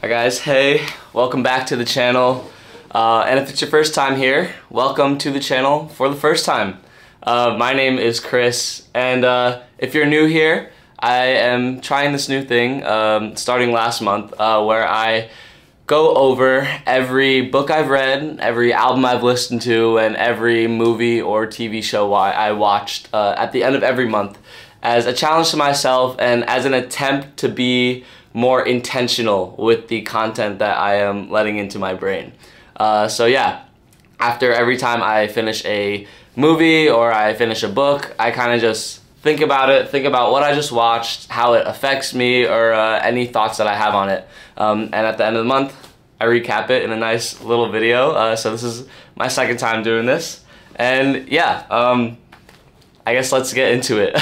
Hi guys, hey, welcome back to the channel. And if it's your first time here, welcome to the channel for the first time. My name is Chris, and if you're new here, I am trying this new thing starting last month where I go over every book I've read, every album I've listened to, and every movie or TV show I watched at the end of every month as a challenge to myself and as an attempt to be more intentional with the content that I am letting into my brain. So yeah, after every time I finish a movie or I finish a book, I kind of just think about it, think about what I just watched, how it affects me, or any thoughts that I have on it. And at the end of the month, I recap it in a nice little video. So this is my second time doing this. And yeah, I guess let's get into it.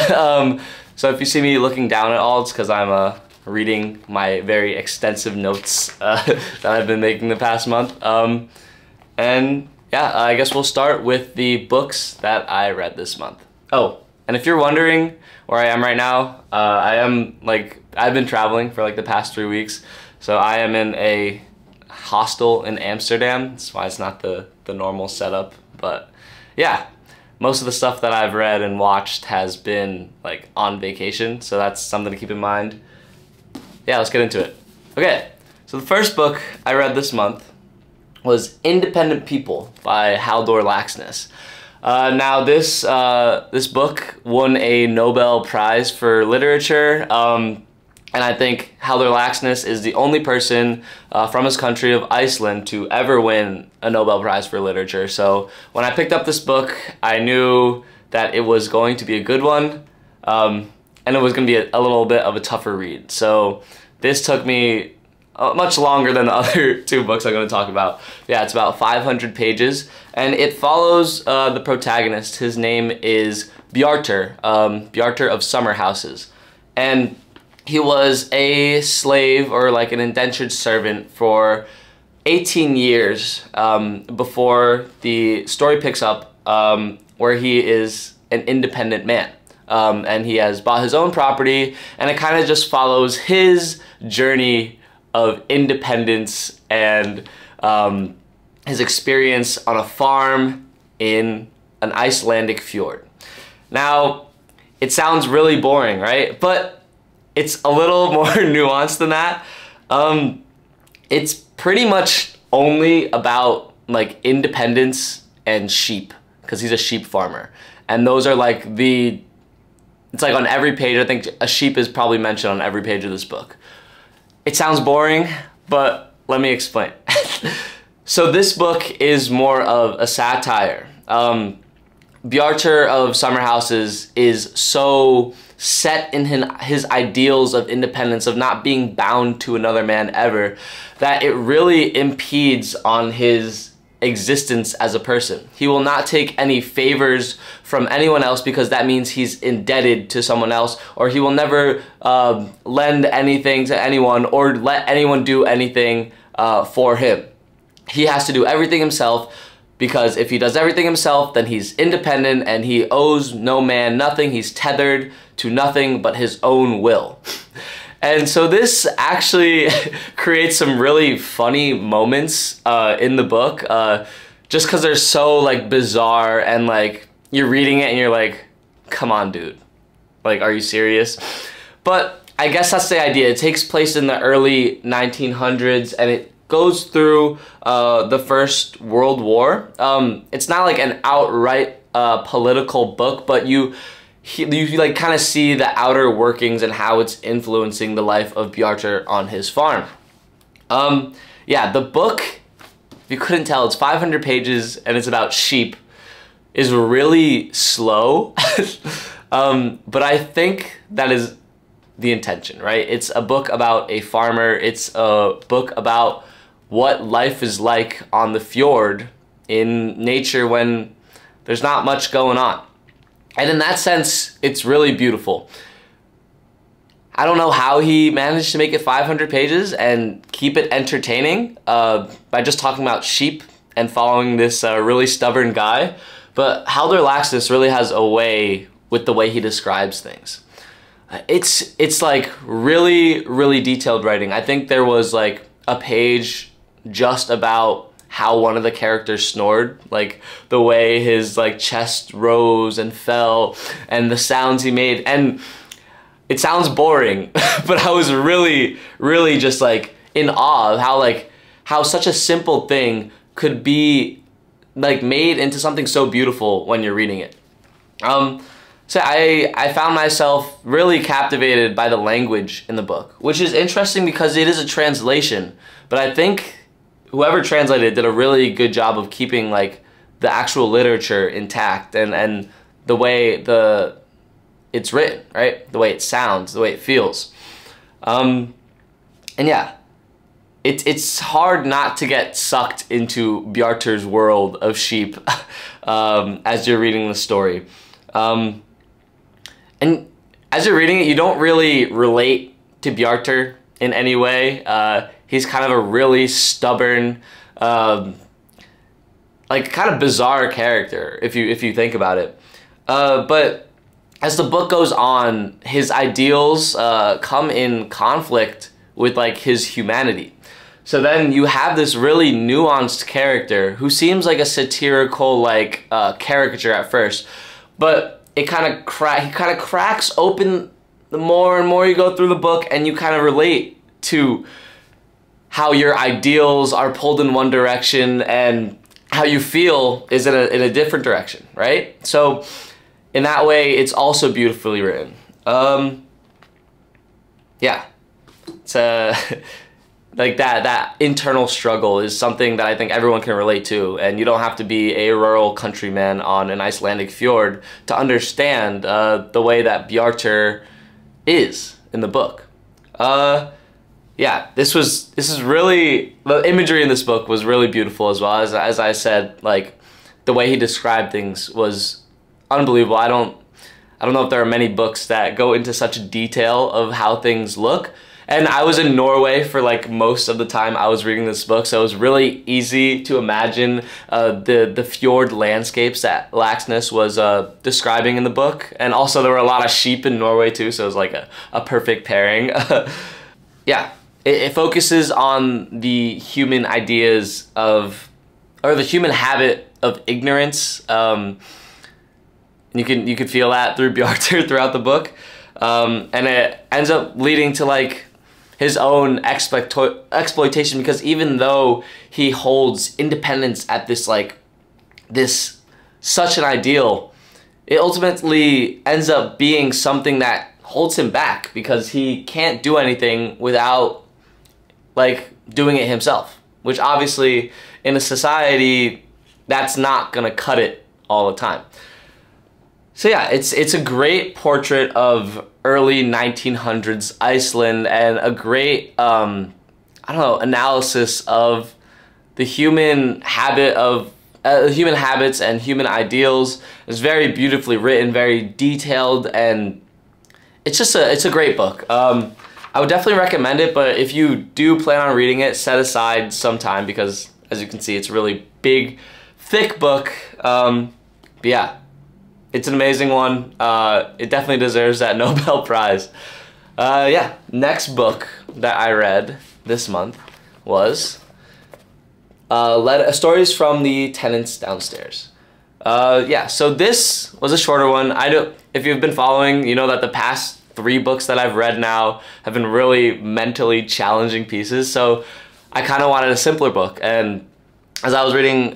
So if you see me looking down at all, it's because I'm reading my very extensive notes that I've been making the past month. And yeah, I guess we'll start with the books that I read this month. Oh, and if you're wondering where I am right now, I've been traveling for like the past 3 weeks. So I am in a hostel in Amsterdam. That's why it's not the normal setup. But yeah, most of the stuff that I've read and watched has been like on vacation. So that's something to keep in mind. Yeah, let's get into it. Okay, so the first book I read this month was Independent People by Haldor Laxness. Now this book won a Nobel Prize for Literature, and I think Haldor Laxness is the only person from his country of Iceland to ever win a Nobel Prize for Literature. So when I picked up this book, I knew that it was going to be a good one, and it was going to be a little bit of a tougher read. So this took me much longer than the other two books I'm going to talk about. Yeah, it's about 500 pages, and it follows the protagonist. His name is Bjartur, Bjartur of Summer Houses. And he was a slave, or like an indentured servant, for 18 years before the story picks up where he is an independent man. And he has bought his own property, and it kind of just follows his journey of independence and his experience on a farm in an Icelandic fjord. Now, it sounds really boring, right? But it's a little more nuanced than that. It's pretty much only about like independence and sheep, because he's a sheep farmer. And those are like it's like on every page. I think a sheep is probably mentioned on every page of this book. It sounds boring, but let me explain. So this book is more of a satire. Bjartur of Summer Houses is so set in his ideals of independence, of not being bound to another man ever, that it really impedes on his existence as a person. He will not take any favors from anyone else because that means he's indebted to someone else, or he will never lend anything to anyone or let anyone do anything for him. He has to do everything himself, because if he does everything himself, then he's independent and he owes no man nothing. He's tethered to nothing but his own will. And so this actually creates some really funny moments in the book, just because they're so like bizarre, and like you're reading it and you're like, come on, dude, like, are you serious? But I guess that's the idea. It takes place in the early 1900s, and it goes through the First World War. It's not like an outright political book, but you like kind of see the outer workings and how it's influencing the life of Bjartur on his farm. Yeah, the book, if you couldn't tell, it's 500 pages and it's about sheep, is really slow. But I think that is the intention, right? It's a book about a farmer. It's a book about what life is like on the fjord in nature when there's not much going on. And in that sense, it's really beautiful. I don't know how he managed to make it 500 pages and keep it entertaining by just talking about sheep and following this really stubborn guy. But Haldor Laxness really has a way with the way he describes things. It's like really, really detailed writing. I think there was like a page just about how one of the characters snored, like the way his like chest rose and fell and the sounds he made. And it sounds boring, but I was really, really just like in awe of how such a simple thing could be like made into something so beautiful when you're reading it. So I found myself really captivated by the language in the book, which is interesting because it is a translation, but I think whoever translated it did a really good job of keeping like the actual literature intact and the way it's written, right? The way it sounds, the way it feels. And yeah, it's hard not to get sucked into Bjarter's world of sheep as you're reading the story. And as you're reading it, you don't really relate to Bjarter in any way. He's kind of a really stubborn, like kind of bizarre character if you think about it. But as the book goes on, his ideals come in conflict with like his humanity. So then you have this really nuanced character who seems like a satirical like caricature at first, but he kind of cracks open the more and more you go through the book, and you kind of relate to how your ideals are pulled in one direction and how you feel is in a different direction, right? So in that way, it's also beautifully written. Yeah, it's like that internal struggle is something that I think everyone can relate to, and you don't have to be a rural countryman on an Icelandic fjord to understand the way that Bjarter is in the book. Yeah, this is really, the imagery in this book was really beautiful as well. As I said, like the way he described things was unbelievable. I don't know if there are many books that go into such detail of how things look. And I was in Norway for like most of the time I was reading this book, so it was really easy to imagine the fjord landscapes that Laxness was describing in the book. And also there were a lot of sheep in Norway too, so it was like a perfect pairing. Yeah, it focuses on the human ideas of, or the human habit of ignorance. You can feel that through Bjarter throughout the book. And it ends up leading to like his own exploitation, because even though he holds independence at this such an ideal, it ultimately ends up being something that holds him back because he can't do anything without like doing it himself, which obviously in a society that's not gonna cut it all the time. So yeah, it's a great portrait of early 1900s Iceland, and a great, I don't know, analysis of the human habit of, human habits and human ideals. It's very beautifully written, very detailed, and it's a great book. I would definitely recommend it, but if you do plan on reading it, set aside some time, because as you can see, it's a really big, thick book. But yeah. It's an amazing one. It definitely deserves that Nobel Prize. Yeah, next book that I read this month was Stories from the Tenants Downstairs. Yeah, so this was a shorter one. If you've been following, you know that the past 3 books that I've read now have been really mentally challenging pieces, so I kind of wanted a simpler book. And as I was reading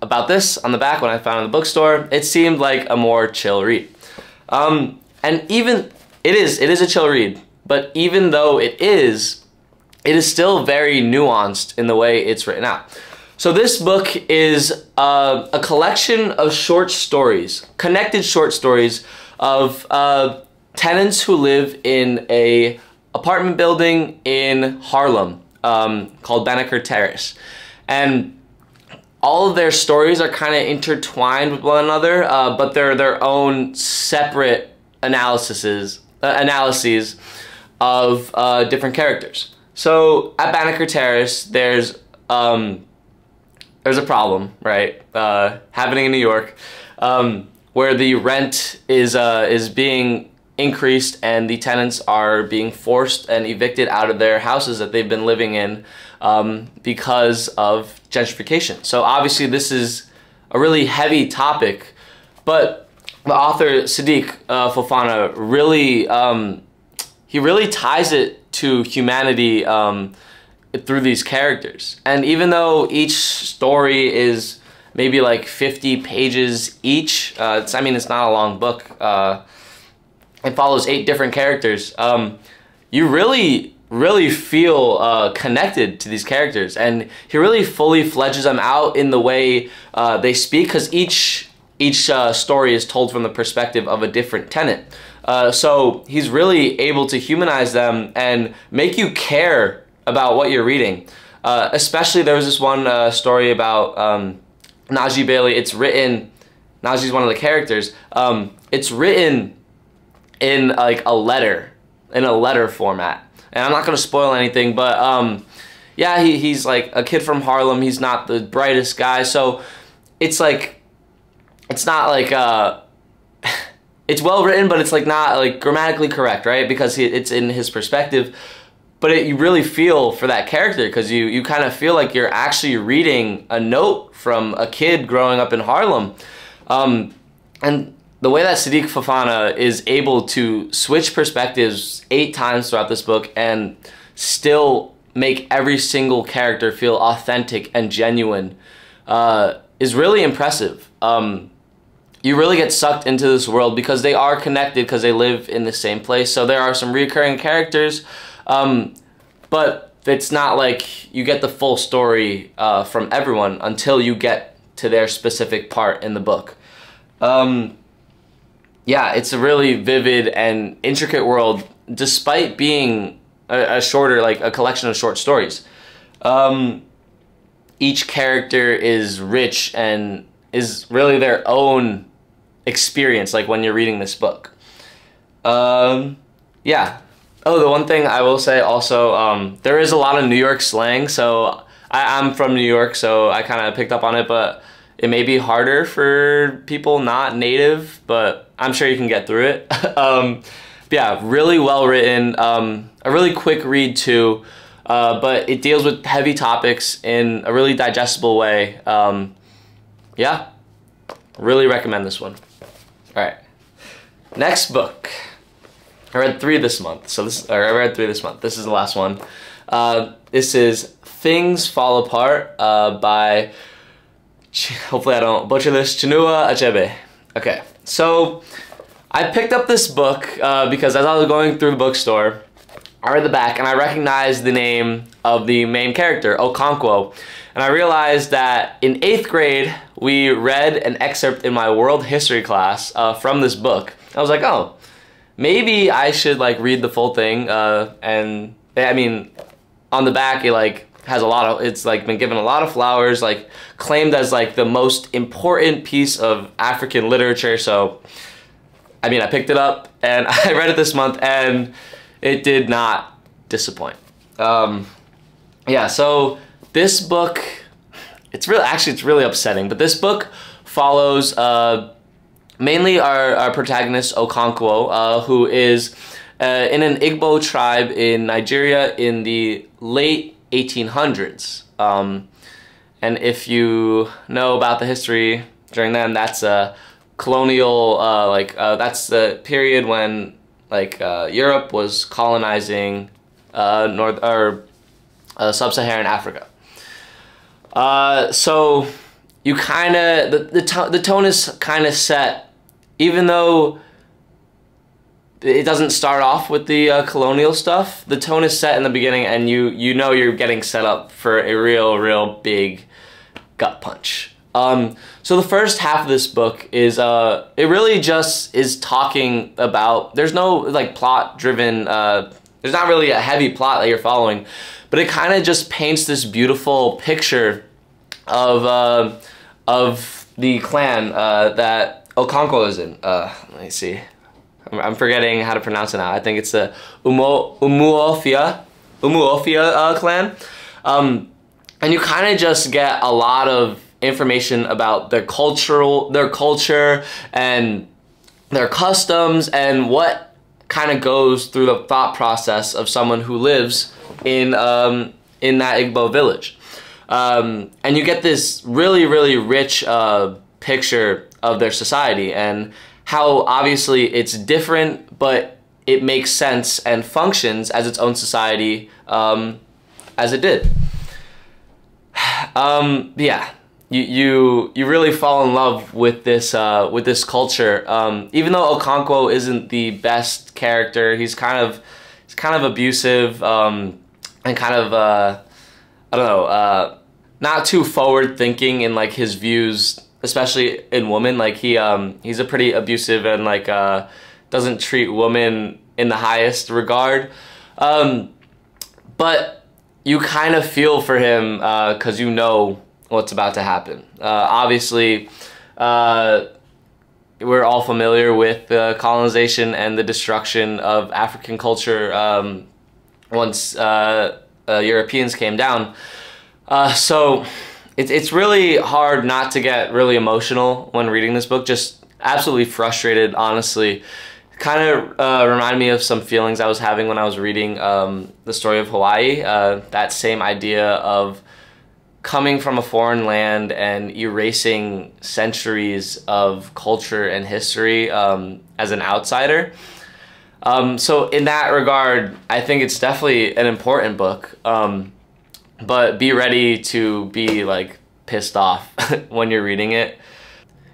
about this on the back when I found it in the bookstore, it seemed like a more chill read. And even, it is a chill read, but even though it is still very nuanced in the way it's written out. So this book is a collection of short stories, connected short stories of tenants who live in a apartment building in Harlem called Banneker Terrace. And all of their stories are kind of intertwined with one another, but they're their own separate analyses of different characters. So at Banneker Terrace, there's a problem, right, happening in New York, where the rent is being increased, and the tenants are being forced and evicted out of their houses that they've been living in because of gentrification. So obviously this is a really heavy topic, but the author Sadiq Fofana really he really ties it to humanity through these characters. And even though each story is maybe like 50 pages each, I mean, it's not a long book. It follows 8 different characters. You really feel connected to these characters, and he really fully fledges them out in the way they speak, because each story is told from the perspective of a different tenant. So he's really able to humanize them and make you care about what you're reading. Especially there was this one story about Najee Bailey. It's written, Najee's one of the characters. It's written in like a letter, in a letter format. And I'm not gonna spoil anything, but yeah, he's like a kid from Harlem. He's not the brightest guy, so it's like, it's not like it's well written, but it's like not like grammatically correct, right? Because it's in his perspective. But you really feel for that character, because you kind of feel like you're actually reading a note from a kid growing up in Harlem. And the way that Sadiq Fofana is able to switch perspectives 8 times throughout this book and still make every single character feel authentic and genuine is really impressive. You really get sucked into this world because they are connected, because they live in the same place. So there are some recurring characters, but it's not like you get the full story from everyone until you get to their specific part in the book. Yeah, it's a really vivid and intricate world, despite being a shorter, like a collection of short stories. Each character is rich and is really their own experience, like when you're reading this book. Yeah. Oh, the one thing I will say also, there is a lot of New York slang, so I'm from New York, so I kind of picked up on it, but it may be harder for people not native, but I'm sure you can get through it. Yeah, really well written, a really quick read too, but it deals with heavy topics in a really digestible way. Yeah, really recommend this one. All right, next book. I read 3 this month, so I read 3 this month. This is the last one. This is Things Fall Apart by, hopefully I don't butcher this, Chinua Achebe. Okay, so I picked up this book because as I was going through the bookstore, I read the back and I recognized the name of the main character, Okonkwo. And I realized that in 8th grade, we read an excerpt in my world history class from this book. I was like, oh, maybe I should like read the full thing. And I mean, on the back, it like has a lot of, it's like been given a lot of flowers, like claimed as like the most important piece of African literature. So, I mean, I picked it up and I read it this month and it did not disappoint. Yeah, so this book, it's really upsetting, but this book follows mainly our protagonist Okonkwo, who is in an Igbo tribe in Nigeria in the late 1800s. And if you know about the history during then, that's a colonial, that's the period when Europe was colonizing sub-Saharan Africa. So you kind of, the tone is kind of set, even though it doesn't start off with the colonial stuff. The tone is set in the beginning, and you know you're getting set up for a real big gut punch. So the first half of this book is it really just is talking about, there's no like plot driven, there's not really a heavy plot that you're following, but it kind of just paints this beautiful picture of the clan that Okonkwo is in. Let me see. I'm forgetting how to pronounce it now. I think it's the Umuofia clan. And you kind of just get a lot of information about their culture and their customs and what kind of goes through the thought process of someone who lives in that Igbo village. And you get this really, really rich picture of their society and how obviously it's different, but it makes sense and functions as its own society as it did. Yeah, you really fall in love with this culture. Even though Okonkwo isn't the best character, he's kind of abusive and kind of I don't know, not too forward thinking in like his views, especially in women. Like he's a pretty abusive and like doesn't treat women in the highest regard. But you kind of feel for him because you know what's about to happen. Obviously, we're all familiar with the colonization and the destruction of African culture once Europeans came down. So it's really hard not to get really emotional when reading this book. Just absolutely frustrated, honestly. Kind of reminded me of some feelings I was having when I was reading the story of Hawaii. That same idea of coming from a foreign land and erasing centuries of culture and history as an outsider. So in that regard, I think it's definitely an important book. But be ready to be like pissed off when you're reading it.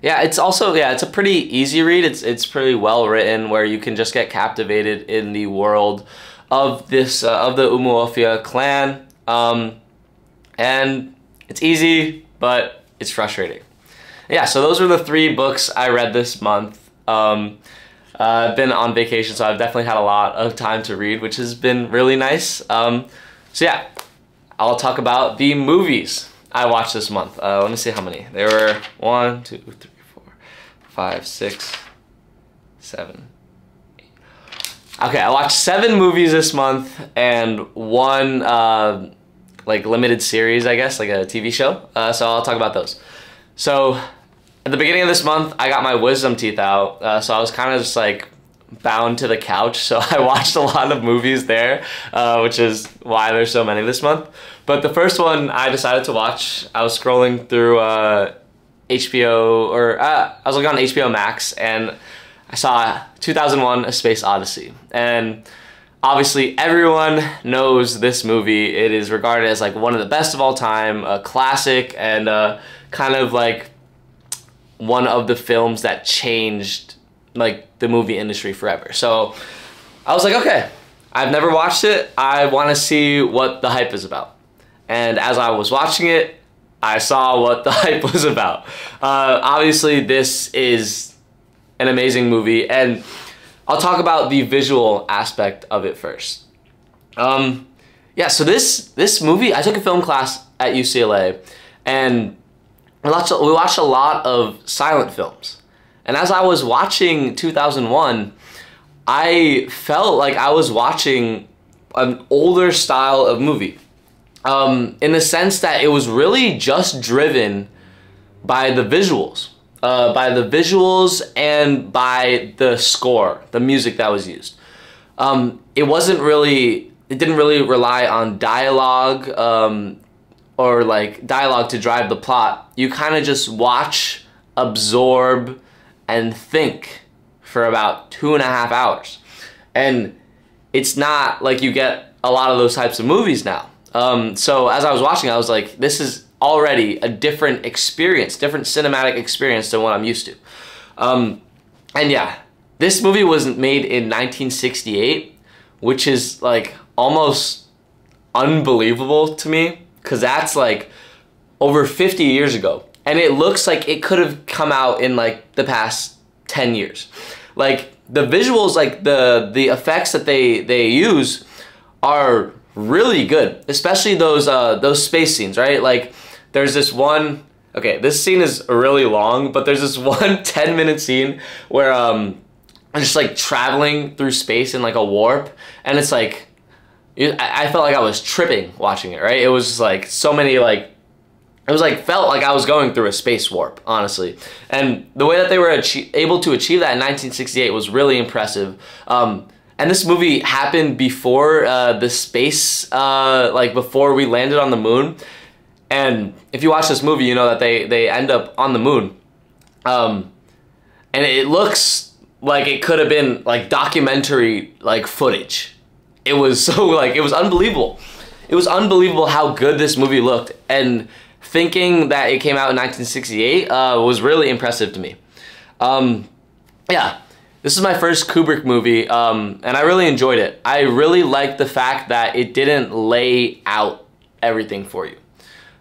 Yeah, it's also, yeah, it's a pretty easy read. It's pretty well written where you can just get captivated in the world of this, of the Umuofia clan. And it's easy, but it's frustrating. Yeah, so those are the 3 books I read this month. I've been on vacation, so I've definitely had a lot of time to read, which has been really nice. So yeah, I'll talk about the movies I watched this month. Let me see how many. There were 1, 2, 3, 4, 5, 6, 7, 8. Okay, I watched 7 movies this month and 1 like limited series, I guess, like a TV show. So I'll talk about those. So at the beginning of this month, I got my wisdom teeth out. So I was kind of just like bound to the couch. So I watched a lot of movies there, which is why there's so many this month. But the first one I decided to watch, I was scrolling through HBO, or I was looking on HBO Max, and I saw 2001: A Space Odyssey. And obviously everyone knows this movie. It is regarded as like one of the best of all time, a classic, and kind of like one of the films that changed like the movie industry forever. So I was like, okay, I've never watched it. I want to see what the hype is about. And as I was watching it, I saw what the hype was about. Obviously, this is an amazing movie, and I'll talk about the visual aspect of it first. Yeah, so this movie, I took a film class at UCLA, and we watched a lot of silent films. And as I was watching 2001, I felt like I was watching an older style of movie. In the sense that it was really just driven by the visuals. And by the score, the music that was used. It didn't really rely on dialogue or like dialogue to drive the plot. You kind of just watch, absorb, and think for about 2.5 hours. And it's not like you get a lot of those types of movies now. So as I was watching, I was like, this is already a different experience, different cinematic experience than what I'm used to. And yeah, this movie was made in 1968, which is like almost unbelievable to me, because that's like over 50 years ago. And it looks like it could have come out in like the past 10 years. Like the visuals, like the effects that they use are really good, especially those space scenes, right? Like there's this one, okay, this scene is really long, but there's this one 10-minute scene where I'm just like traveling through space in like a warp, and it's like I felt like I was tripping watching it, right? It was just like so many like, it was like, felt like I was going through a space warp, honestly. And the way that they were able to achieve that in 1968 was really impressive. And this movie happened before the space, like before we landed on the moon. And if you watch this movie, you know that they end up on the moon. And it looks like it could have been like documentary like footage. It was so like, it was unbelievable. It was unbelievable how good this movie looked. And thinking that it came out in 1968 was really impressive to me. Yeah. This is my first Kubrick movie, and I really enjoyed it. I really liked the fact that it didn't lay out everything for you.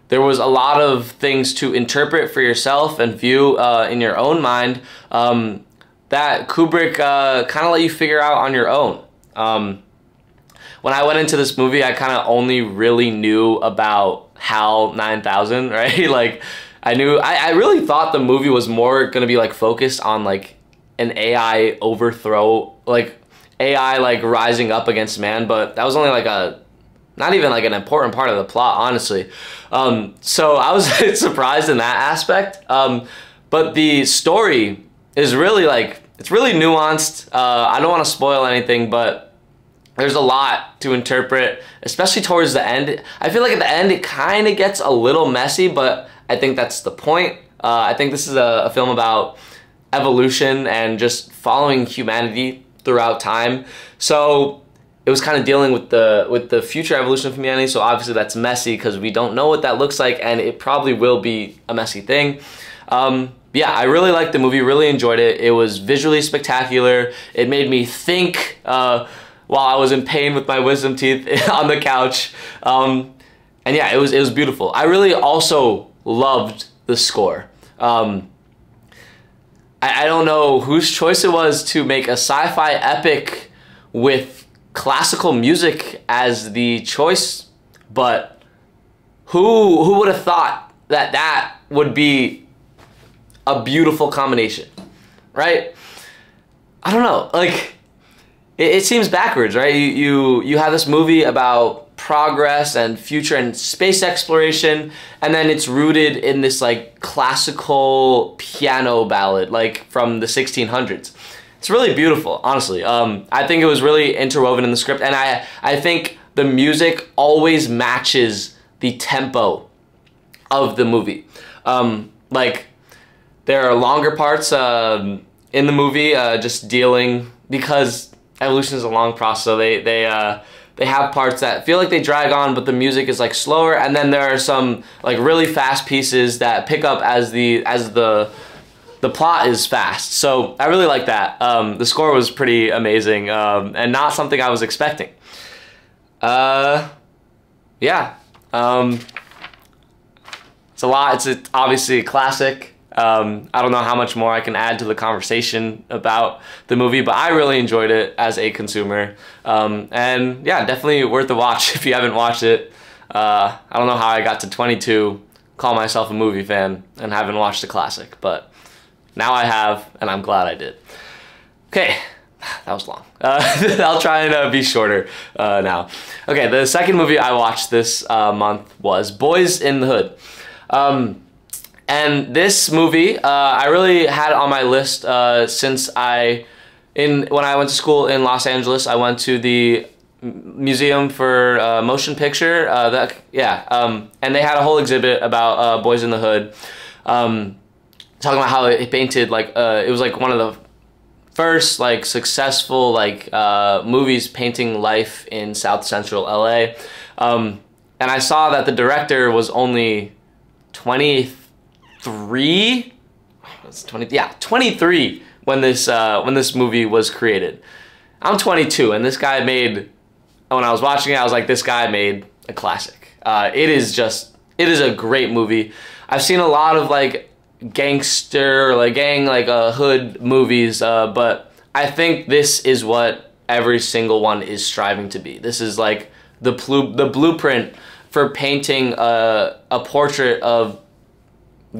There was a lot of things to interpret for yourself and view in your own mind that Kubrick kind of let you figure out on your own. When I went into this movie, I kind of only really knew about HAL 9000, right? Like, I really thought the movie was more gonna be like focused on like an AI overthrow, like AI like rising up against man, but that was only like not even like an important part of the plot, honestly. So I was surprised in that aspect. But the story is really like, it's really nuanced. I don't want to spoil anything, but there's a lot to interpret, especially towards the end. I feel like at the end it kind of gets a little messy, but I think that's the point. I think this is a film about evolution and just following humanity throughout time. So it was kind of dealing with the future evolution of humanity. So obviously that's messy because we don't know what that looks like, and it probably will be a messy thing. Yeah, I really liked the movie, really enjoyed it. It was visually spectacular. It made me think while I was in pain with my wisdom teeth on the couch. And yeah, it was beautiful. I really also loved the score. I don't know whose choice it was to make a sci-fi epic with classical music as the choice, but who would have thought that that would be a beautiful combination, right? I don't know, like, it seems backwards, right? You have this movie about progress and future and space exploration, and then it's rooted in this like classical piano ballad like from the 1600s. It's really beautiful, honestly. I think it was really interwoven in the script, and I think the music always matches the tempo of the movie. Like, there are longer parts in the movie just dealing, because evolution is a long process, so they have parts that feel like they drag on, but the music is like slower, and then there are some like really fast pieces that pick up as the plot is fast. So I really like that. The score was pretty amazing, and not something I was expecting. Yeah. It's a lot. It's obviously a classic. I don't know how much more I can add to the conversation about the movie, but I really enjoyed it as a consumer. And yeah, definitely worth a watch if you haven't watched it. I don't know how I got to 22, call myself a movie fan, and haven't watched a classic, but now I have, and I'm glad I did. Okay, that was long. I'll try and be shorter now. Okay, the second movie I watched this month was Boyz N The Hood. And this movie, I really had it on my list since when I went to school in Los Angeles. I went to the Museum for Motion Picture, and they had a whole exhibit about Boyz N The Hood, talking about how it painted like it was like one of the first like successful like movies painting life in South Central LA, and I saw that the director was only 23 when this movie was created. I'm 22, and this guy made, when I was watching it, I was like, this guy made a classic. It is a great movie. I've seen a lot of like gangster or like gang like hood movies, but I think this is what every single one is striving to be. This is like the blueprint for painting a portrait of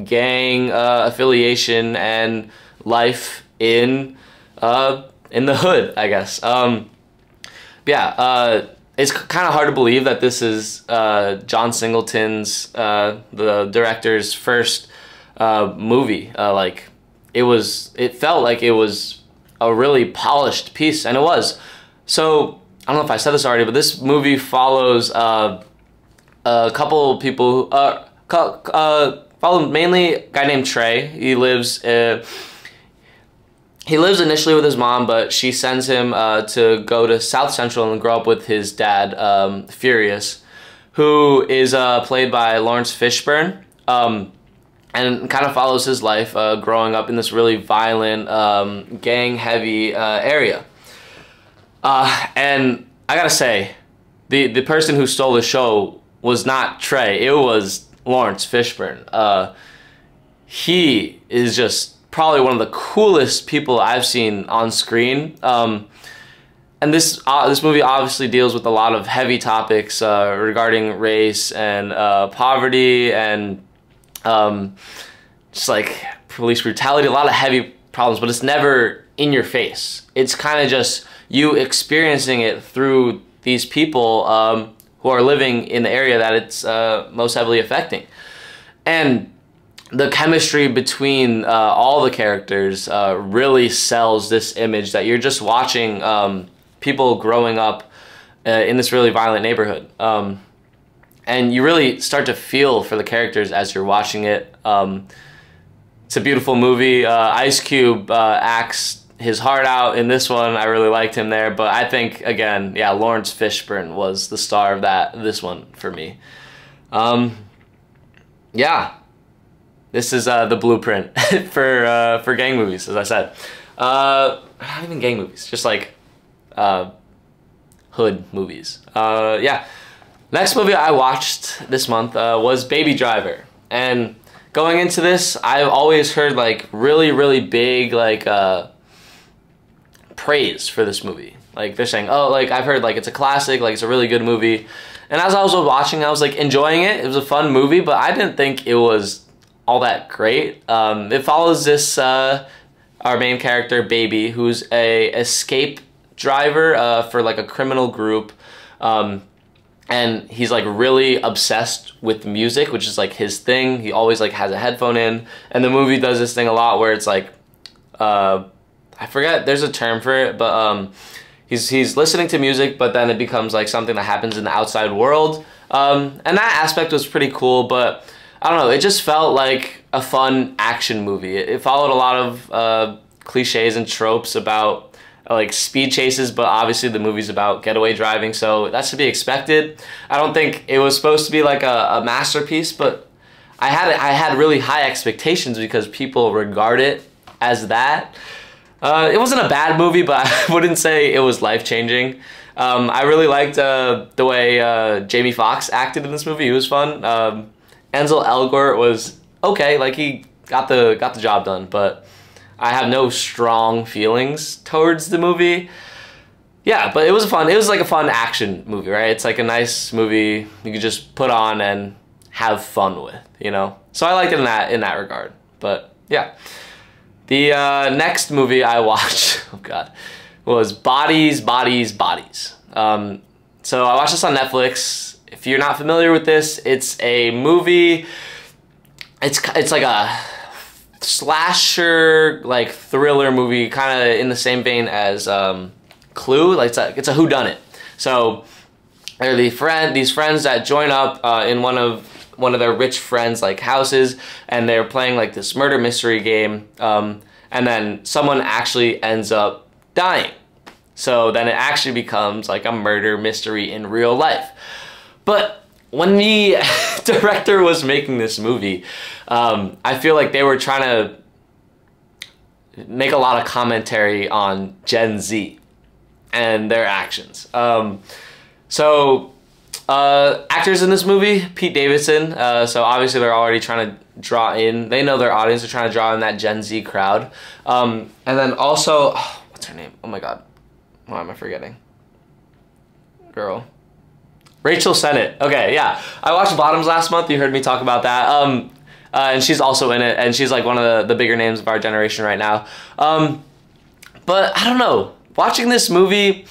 gang affiliation and life in the hood, I guess. It's kind of hard to believe that this is John Singleton's, the director's first movie. It felt like it was a really polished piece, and it was. So I don't know if I said this already, but this movie follows a couple people. Follow mainly a guy named Trey. He lives initially with his mom, but she sends him to go to South Central and grow up with his dad, Furious, who is played by Lawrence Fishburne, and kind of follows his life growing up in this really violent, gang-heavy area. And I gotta say, the person who stole the show was not Trey. It was Lawrence Fishburne. He is just probably one of the coolest people I've seen on screen. And this movie obviously deals with a lot of heavy topics regarding race and poverty and just like police brutality, a lot of heavy problems, but it's never in your face. It's kind of just you experiencing it through these people who are living in the area that it's most heavily affecting. And the chemistry between all the characters really sells this image that you're just watching people growing up in this really violent neighborhood. And you really start to feel for the characters as you're watching it. It's a beautiful movie. Ice Cube acts his heart out in this one. I really liked him there, but I think, again, yeah, Lawrence Fishburne was the star of this one for me. Yeah, this is the blueprint for gang movies, as I said. Not even gang movies, just like hood movies. Yeah. Next movie I watched this month was Baby Driver, and going into this, I've always heard like really big like praise for this movie. Like they're saying, oh, like I've heard like it's a classic, like it's a really good movie. And as I was watching, I was like enjoying it. It was a fun movie, but I didn't think it was all that great. It follows this our main character, Baby, who's a escape driver for like a criminal group. And he's like really obsessed with music, which is like his thing. He always like has a headphone in, and the movie does this thing a lot where it's like I forget, there's a term for it, but he's listening to music, but then it becomes like something that happens in the outside world, and that aspect was pretty cool. But I don't know, it just felt like a fun action movie. It followed a lot of cliches and tropes about like speed chases, but obviously the movie's about getaway driving, so that's to be expected. I don't think it was supposed to be like a masterpiece, but I had really high expectations because people regard it as that. It wasn't a bad movie, but I wouldn't say it was life-changing. I really liked the way Jamie Foxx acted in this movie. He was fun. Ansel Elgort was okay, like he got the job done, but I have no strong feelings towards the movie. Yeah, but it was like a fun action movie, right? It's like a nice movie you could just put on and have fun with, you know? So I liked it in that regard. But yeah. The next movie I watched, oh god, was Bodies. So I watched this on Netflix. If you're not familiar with this, it's a movie, it's like a slasher, like thriller movie, kind of in the same vein as Clue. Like it's a whodunit. So there are these friends that join up in one of their rich friends' like houses, and they're playing like this murder mystery game, and then someone actually ends up dying. So then it actually becomes like a murder mystery in real life. But when the director was making this movie, I feel like they were trying to make a lot of commentary on Gen Z and their actions. So actors in this movie, Pete Davidson, so obviously they're already trying to draw in, they know their audience, they're trying to draw in that Gen Z crowd. And then also, oh, what's her name? Oh my god, why am I forgetting? Girl. Rachel Sennett. Okay, yeah. I watched Bottoms last month. You heard me talk about that. And she's also in it, and she's like one of the bigger names of our generation right now. But I don't know. Watching this movie,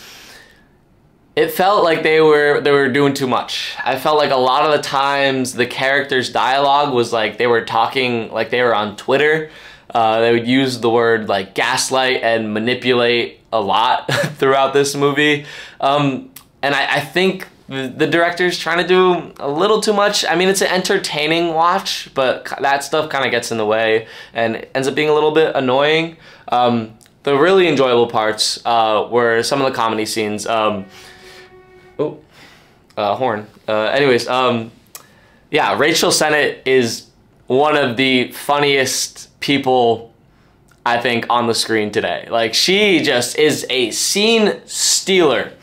it felt like they were doing too much. I felt like a lot of the times the characters' dialogue was like they were talking like they were on Twitter. They would use the word like gaslight and manipulate a lot throughout this movie. And I think the director's trying to do a little too much. I mean, it's an entertaining watch, but that stuff kind of gets in the way and ends up being a little bit annoying. The really enjoyable parts were some of the comedy scenes. Horn. Yeah, Rachel Sennett is one of the funniest people, I think, on the screen today. Like, she just is a scene stealer.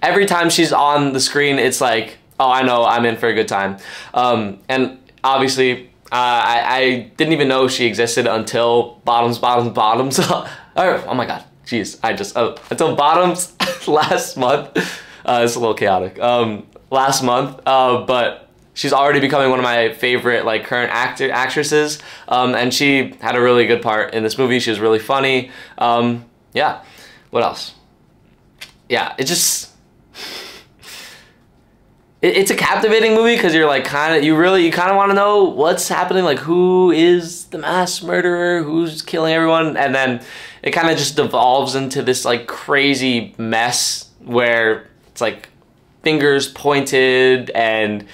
Every time she's on the screen, it's like, oh, I know, I'm in for a good time. And obviously, I didn't even know she existed until Bottoms. Oh my god, jeez, until Bottoms last month. It's a little chaotic. Last month, but she's already becoming one of my favorite like current actresses, and she had a really good part in this movie. She was really funny. Yeah, what else? Yeah, it's a captivating movie because you're like you kind of want to know what's happening, like who is the mass murderer, who's killing everyone, and then it kind of just devolves into this like crazy mess where it's like fingers pointed and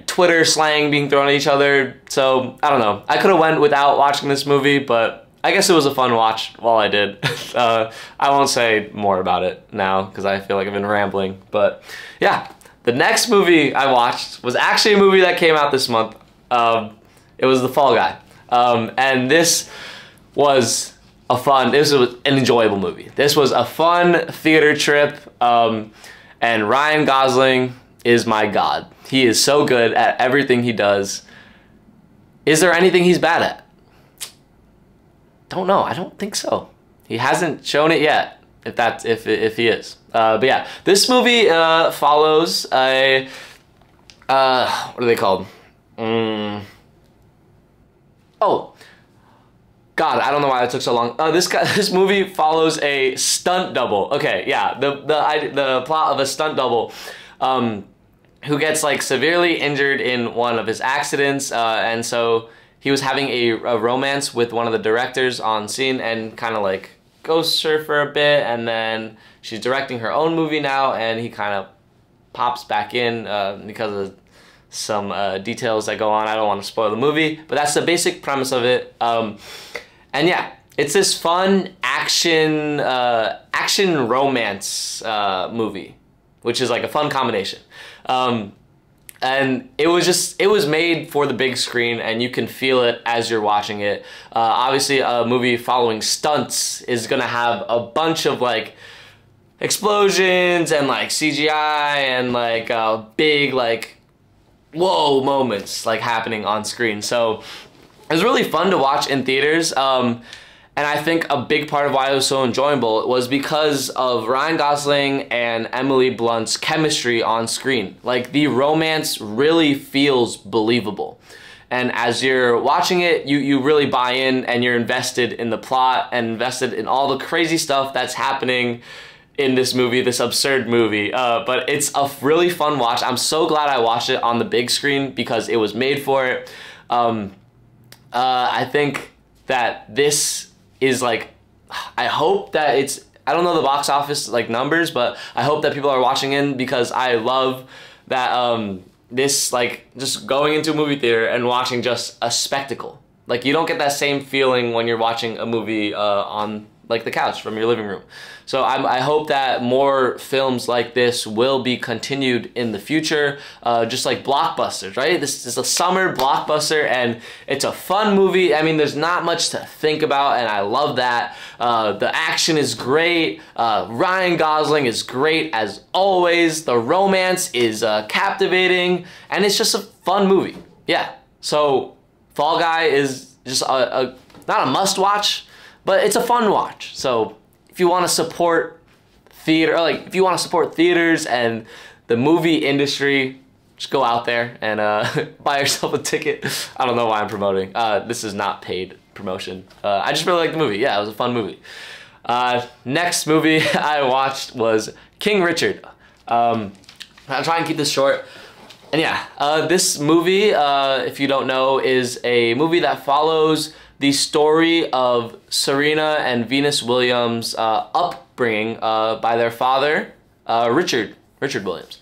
Twitter slang being thrown at each other. So I don't know, I could have went without watching this movie, but I guess it was a fun watch while I did. I won't say more about it now because I feel like I've been rambling. But yeah, the next movie I watched was actually a movie that came out this month. It was The Fall Guy. And this was an enjoyable movie. This was a fun theater trip. And Ryan Gosling is my god. He is so good at everything he does. Is there anything he's bad at? Don't know. I don't think so. He hasn't shown it yet, if he is. But yeah, this movie follows a what are they called? Oh God, I don't know why it took so long. This movie follows a stunt double. Okay, yeah, the plot of a stunt double, who gets like severely injured in one of his accidents, and so he was having a romance with one of the directors on scene and kind of like ghosts her for a bit, and then she's directing her own movie now, and he kind of pops back in because of some details that go on. I don't want to spoil the movie, but that's the basic premise of it. And yeah, it's this fun action romance movie, which is like a fun combination. And it was made for the big screen, and you can feel it as you're watching it. Obviously, a movie following stunts is gonna have a bunch of like explosions and like CGI and like big like whoa moments like happening on screen. So it was really fun to watch in theaters. And I think a big part of why it was so enjoyable was because of Ryan Gosling and Emily Blunt's chemistry on screen. Like, the romance really feels believable. And as you're watching it, you really buy in, and you're invested in the plot and invested in all the crazy stuff that's happening in this movie, this absurd movie. But it's a really fun watch. I'm so glad I watched it on the big screen because it was made for it. I think that this is like, I hope that I don't know the box office like numbers, but I hope that people are watching in because I love that this like just going into a movie theater and watching just a spectacle. Like, you don't get that same feeling when you're watching a movie on like the couch from your living room. So I hope that more films like this will be continued in the future, just like blockbusters, right? This is a summer blockbuster, and it's a fun movie. I mean, there's not much to think about, and I love that. The action is great. Ryan Gosling is great as always. The romance is captivating, and it's just a fun movie. Yeah, so Fall Guy is just not a must-watch, but it's a fun watch. So if you want to support theater, like if you want to support theaters and the movie industry, just go out there and buy yourself a ticket. I don't know why I'm promoting. This is not paid promotion. I just really liked the movie. Yeah, it was a fun movie. Next movie I watched was King Richard. I'll try and keep this short. And yeah, this movie, if you don't know, is a movie that follows the story of Serena and Venus Williams' upbringing by their father, Richard Williams.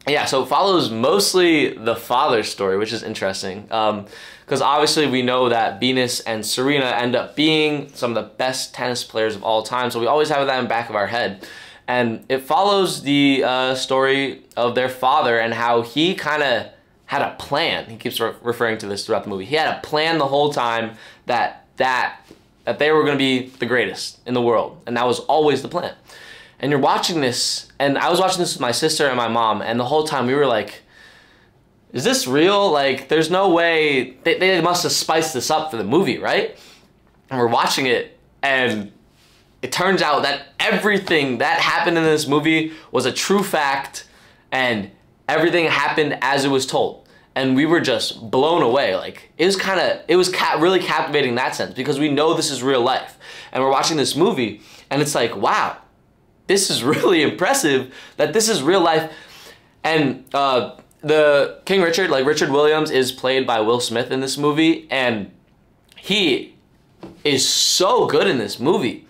Yeah, so it follows mostly the father's story, which is interesting. Because obviously we know that Venus and Serena end up being some of the best tennis players of all time, so we always have that in the back of our head. And it follows the story of their father and how he kind of had a plan. He keeps referring to this throughout the movie. He had a plan the whole time that they were going to be the greatest in the world, and that was always the plan. And you're watching this, and I was watching this with my sister and my mom, and the whole time we were like, is this real? Like, there's no way, they must have spiced this up for the movie, right? And we're watching it, and it turns out that everything that happened in this movie was a true fact, and everything happened as it was told. And we were just blown away. Like, it was really captivating in that sense, because we know this is real life. And we're watching this movie, and it's like, wow, this is really impressive that this is real life. And the King Richard, like Richard Williams, is played by Will Smith in this movie, and he is so good in this movie.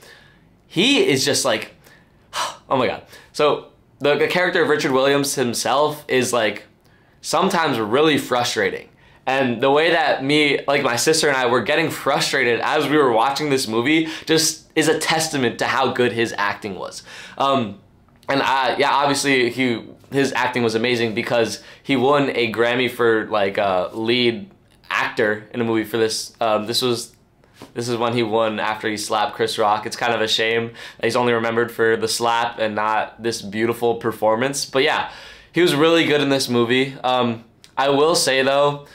He is just like, oh my God. So the character of Richard Williams himself is like sometimes really frustrating. And the way that my sister and I were getting frustrated as we were watching this movie just is a testament to how good his acting was. Yeah, obviously his acting was amazing because he won a Grammy for like lead actor in a movie for this. This is when he won after he slapped Chris Rock. It's kind of a shame that he's only remembered for the slap and not this beautiful performance. But yeah, he was really good in this movie. I will say though,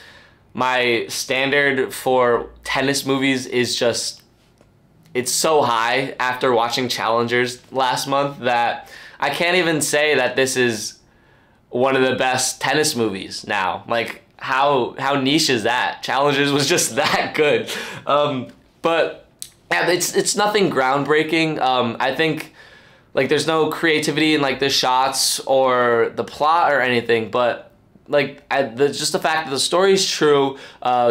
my standard for tennis movies is just, it's so high after watching Challengers last month that I can't even say that this is one of the best tennis movies now. Like, how niche is that? Challengers was just that good. But yeah, it's nothing groundbreaking. I think like there's no creativity in like the shots or the plot or anything, but like just the fact that the story's true,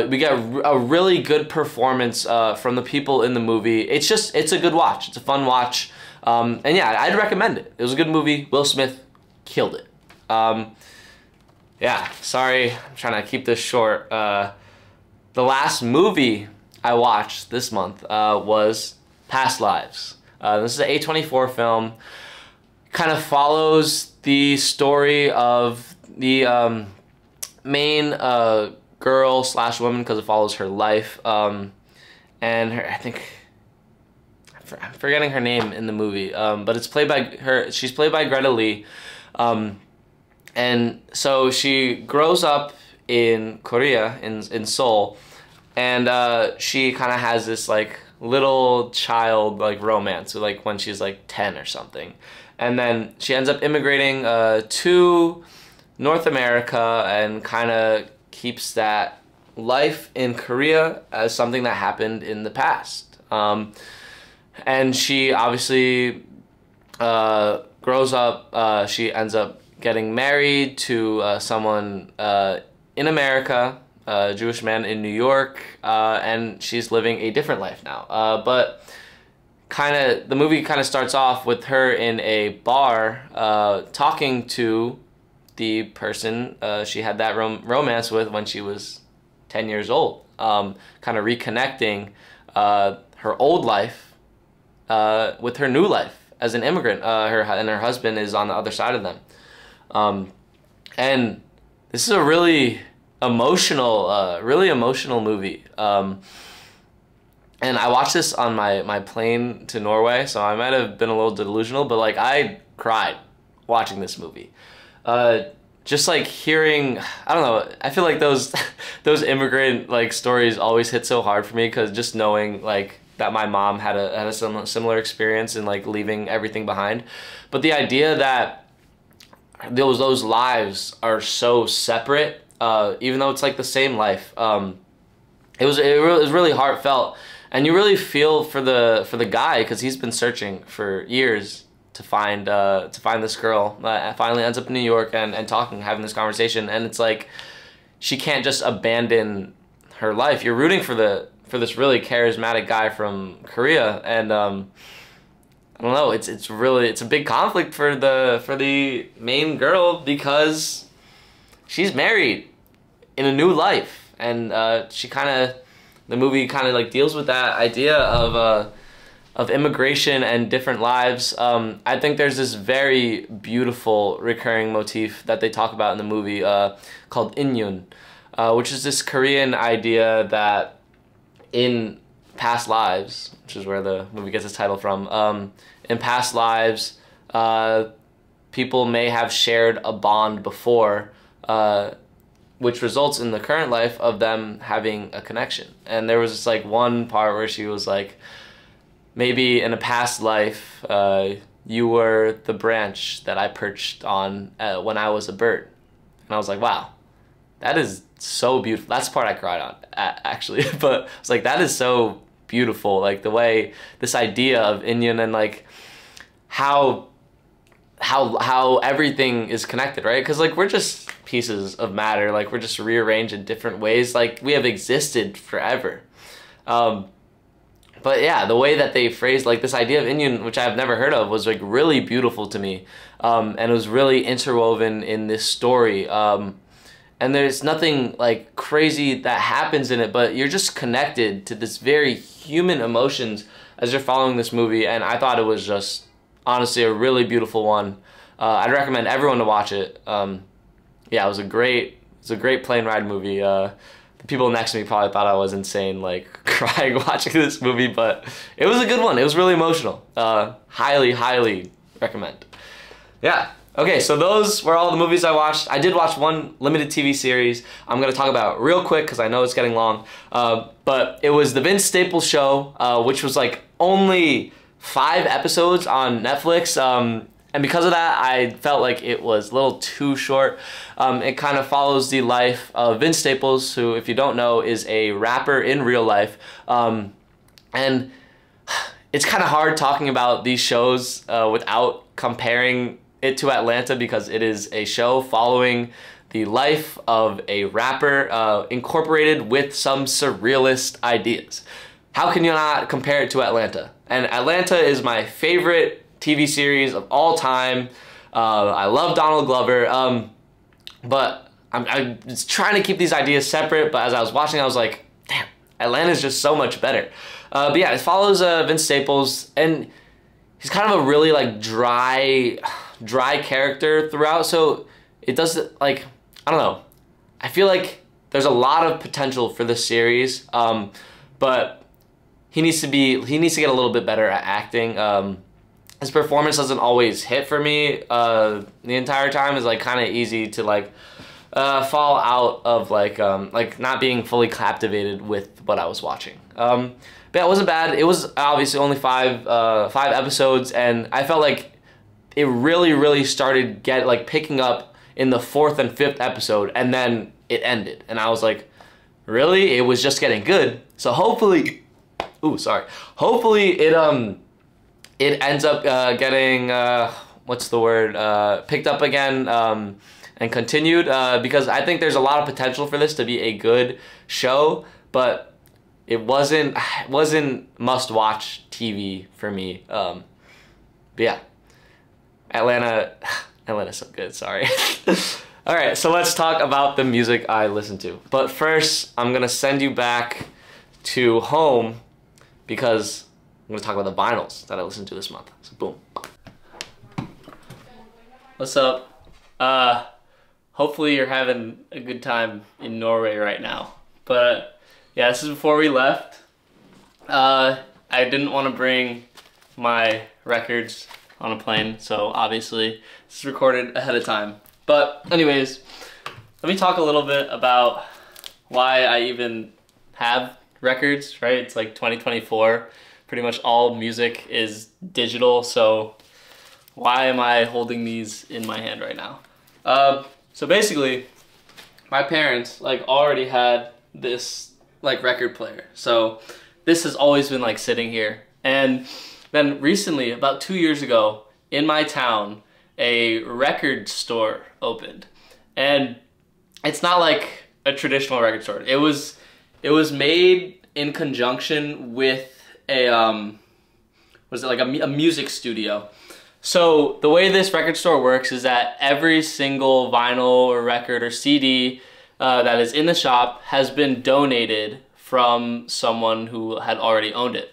we get a really good performance from the people in the movie. It's a good watch. It's a fun watch. And yeah, I'd recommend it. It was a good movie. Will Smith killed it. Yeah, sorry, I'm trying to keep this short. The last movie I watched this month was Past Lives. This is an A24 film. Kind of follows the story of the main girl / woman, because it follows her life. And I think I'm forgetting her name in the movie, but it's played by her. She's played by Greta Lee. And so she grows up in Korea, in Seoul, and she kind of has this like little child like romance, so, like when she's like 10 or something, and then she ends up immigrating to North America and kind of keeps that life in Korea as something that happened in the past. And she obviously grows up, she ends up getting married to someone in America, a Jewish man in New York, and she's living a different life now. But the movie kind of starts off with her in a bar talking to the person she had that romance with when she was 10 years old, kind of reconnecting her old life with her new life as an immigrant. Her husband is on the other side of them. And this is a really emotional movie. And I watched this on my plane to Norway, so I might have been a little delusional, but like I cried watching this movie. Just like hearing, I don't know, I feel like those immigrant like stories always hit so hard for me, because just knowing like that my mom had a similar experience in like leaving everything behind. But the idea that those lives are so separate, even though it's like the same life. It was really heartfelt, and you really feel for the guy, because he's been searching for years to find this girl. Finally ends up in New York and having this conversation, and it's like she can't just abandon her life. You're rooting for for this really charismatic guy from Korea, and I don't know, it's a big conflict for the main girl because she's married in a new life, and the movie kind of like deals with that idea of immigration and different lives. I think there's this very beautiful recurring motif that they talk about in the movie called Inyun, which is this Korean idea that in past lives, which is where the movie gets its title from, in past lives, people may have shared a bond before, which results in the current life of them having a connection. And there was just like one part where she was like, maybe in a past life, you were the branch that I perched on when I was a bird. And I was like, wow, that is so beautiful. That's the part I cried on, actually. But I was like, that is so beautiful. Like the way, this idea of Inyan and like how everything is connected, right? Because like we're just pieces of matter. Like we're just rearranged in different ways. Like we have existed forever. But yeah, the way that they phrased like this idea of Inyan, which I've never heard of, was like really beautiful to me. And it was really interwoven in this story. And there's nothing like crazy that happens in it, but you're just connected to this very human emotions as you're following this movie. And I thought it was just honestly a really beautiful one. I'd recommend everyone to watch it. Yeah, it was a great plane ride movie. The people next to me probably thought I was insane, like crying watching this movie, but it was a good one. It was really emotional. Highly recommend. Yeah. Okay, so those were all the movies I watched. I did watch one limited TV series I'm going to talk about real quick because I know it's getting long. But it was The Vince Staples Show, which was like only 5 episodes on Netflix. And because of that, I felt like it was a little too short. It kind of follows the life of Vince Staples, who, if you don't know, is a rapper in real life. And it's kind of hard talking about these shows without comparing it to Atlanta, because it is a show following the life of a rapper incorporated with some surrealist ideas. How can you not compare it to Atlanta? And Atlanta is my favorite TV series of all time. I love Donald Glover, but I'm just trying to keep these ideas separate, but as I was watching I was like, damn, Atlanta's just so much better. But yeah, it follows Vince Staples, and he's kind of a really like dry character throughout, so it does, like, I don't know, I feel like there's a lot of potential for this series, but he needs to get a little bit better at acting. His performance doesn't always hit for me the entire time. It's like kind of easy to like fall out of like not being fully captivated with what I was watching. But yeah, it wasn't bad. It was obviously only five episodes, and I felt like it really started picking up in the 4th and 5th episode, and then it ended, and I was like, really? It was just getting good. So hopefully, hopefully it ends up getting picked up again and continued, because I think there's a lot of potential for this to be a good show, but it wasn't must-watch TV for me. But yeah, Atlanta's so good, sorry. Alright, so let's talk about the music I listen to. But first, I'm gonna send you back to home because I'm gonna talk about the vinyls that I listened to this month. So boom. What's up? Hopefully you're having a good time in Norway right now. But yeah, this is before we left. I didn't want to bring my records on a plane, so obviously this is recorded ahead of time. But anyways, let me talk a little bit about why I even have records, right? It's like 2024. Pretty much all music is digital, so why am I holding these in my hand right now? So basically, my parents already had this record player, so this has always been sitting here. And then recently, about 2 years ago, in my town, a record store opened, and it's not like a traditional record store. It was made in conjunction with a was it like a music studio. So the way this record store works is that every single vinyl or record or CD that is in the shop has been donated from someone who had already owned it.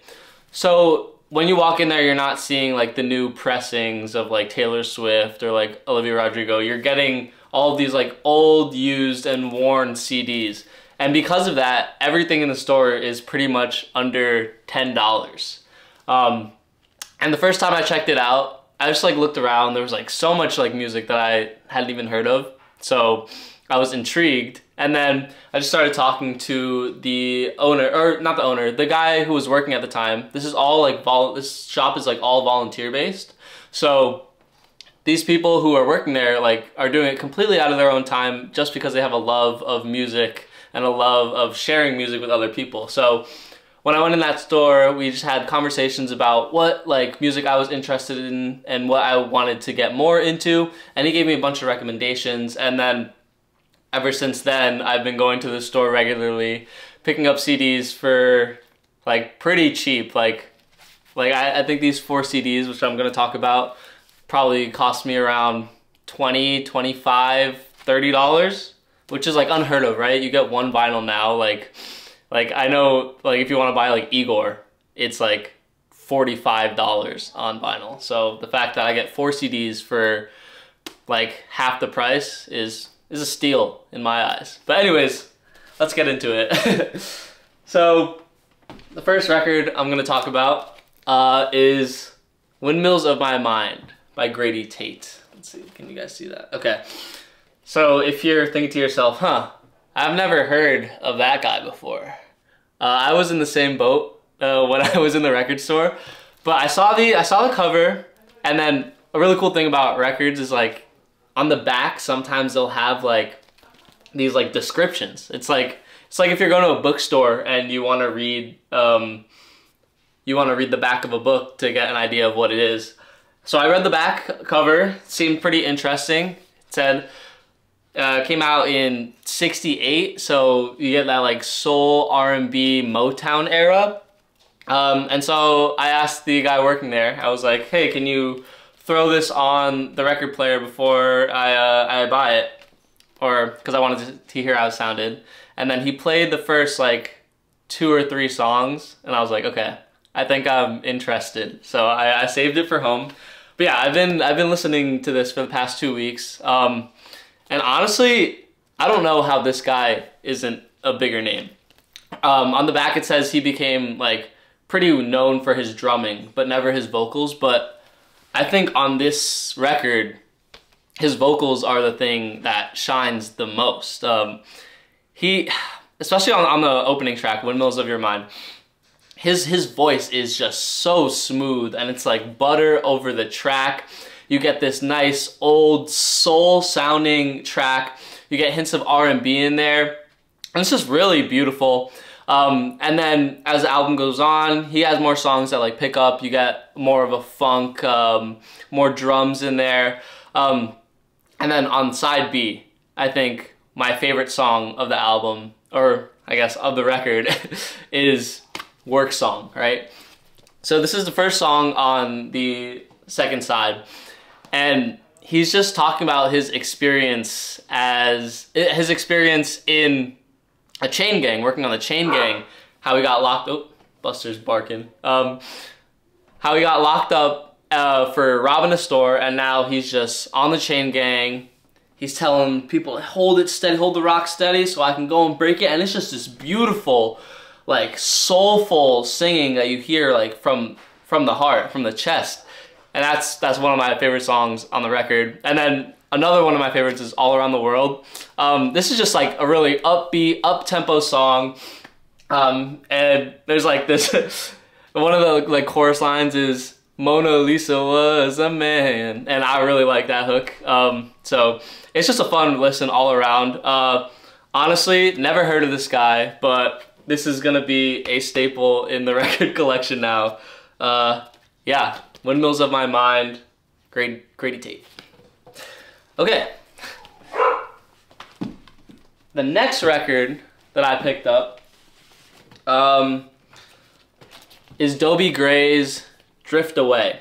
So when you walk in there, you're not seeing like the new pressings of like Taylor Swift or like Olivia Rodrigo. You're getting all of these like old, used, and worn CDs. And because of that, everything in the store is pretty much under $10. And the first time I checked it out, I just like looked around. There was like so much like music that I hadn't even heard of. So I was intrigued. And then I just started talking to the owner, or not the owner, the guy who was working at the time. This is all like, this shop is like all volunteer based. So these people who are working there like are doing it completely out of their own time just because they have a love of music and a love of sharing music with other people. So when I went in that store, we just had conversations about what like music I was interested in and what I wanted to get more into. And he gave me a bunch of recommendations. And then ever since then, I've been going to the store regularly, picking up CDs for like pretty cheap. Like I think these 4 CDs, which I'm gonna talk about, probably cost me around $20, $25, $30, which is like unheard of, right? You get one vinyl now, like I know, like if you want to buy like Igor, it's like $45 on vinyl. So the fact that I get 4 CDs for like half the price is a steal in my eyes. But anyways, let's get into it. So the first record I'm gonna talk about is Windmills of My Mind by Grady Tate. Let's see, can you guys see that? Okay. So if you're thinking to yourself, huh, I've never heard of that guy before. I was in the same boat when I was in the record store, but I saw the cover, and then a really cool thing about records is like on the back sometimes they'll have like these like descriptions. It's like if you're going to a bookstore and you want to read the back of a book to get an idea of what it is. So I read the back cover, it seemed pretty interesting. It said came out in '68, so you get that like soul, R&B, Motown era. And so I asked the guy working there, I was like, hey, can you throw this on the record player before I buy it? Or, because I wanted to hear how it sounded. And then he played the first like 2 or 3 songs, and I was like, okay, I think I'm interested. So I saved it for home. But yeah, I've been listening to this for the past 2 weeks. And honestly, I don't know how this guy isn't a bigger name. On the back it says he became like pretty known for his drumming, but never his vocals. But I think on this record, his vocals are the thing that shines the most. He, especially on the opening track, Windmills of Your Mind, his voice is just so smooth, and it's like butter over the track. You get this nice old soul sounding track. You get hints of R&B in there. And it's just really beautiful. And then as the album goes on, he has more songs that like pick up. You get more of a funk, more drums in there. And then on side B, I think my favorite song of the album, or I guess of the record, is Work Song, right? So this is the first song on the second side. And he's just talking about his experience in a chain gang, working on the chain gang, how he got locked, oh, Buster's barking, how he got locked up for robbing a store, and now he's just on the chain gang. He's telling people, hold it steady, hold the rock steady so I can go and break it. And it's just this beautiful, like soulful singing that you hear like from the heart, from the chest. And that's one of my favorite songs on the record. And then another one of my favorites is All Around the World. This is just like a really upbeat, up-tempo song. And there's like this, one of the like chorus lines is, Mona Lisa was a man. And I really like that hook. So it's just a fun listen all around. Honestly, never heard of this guy, but this is gonna be a staple in the record collection now. Yeah. Windmills of My Mind, Grady Tate. Okay. The next record that I picked up is Dobie Gray's Drift Away.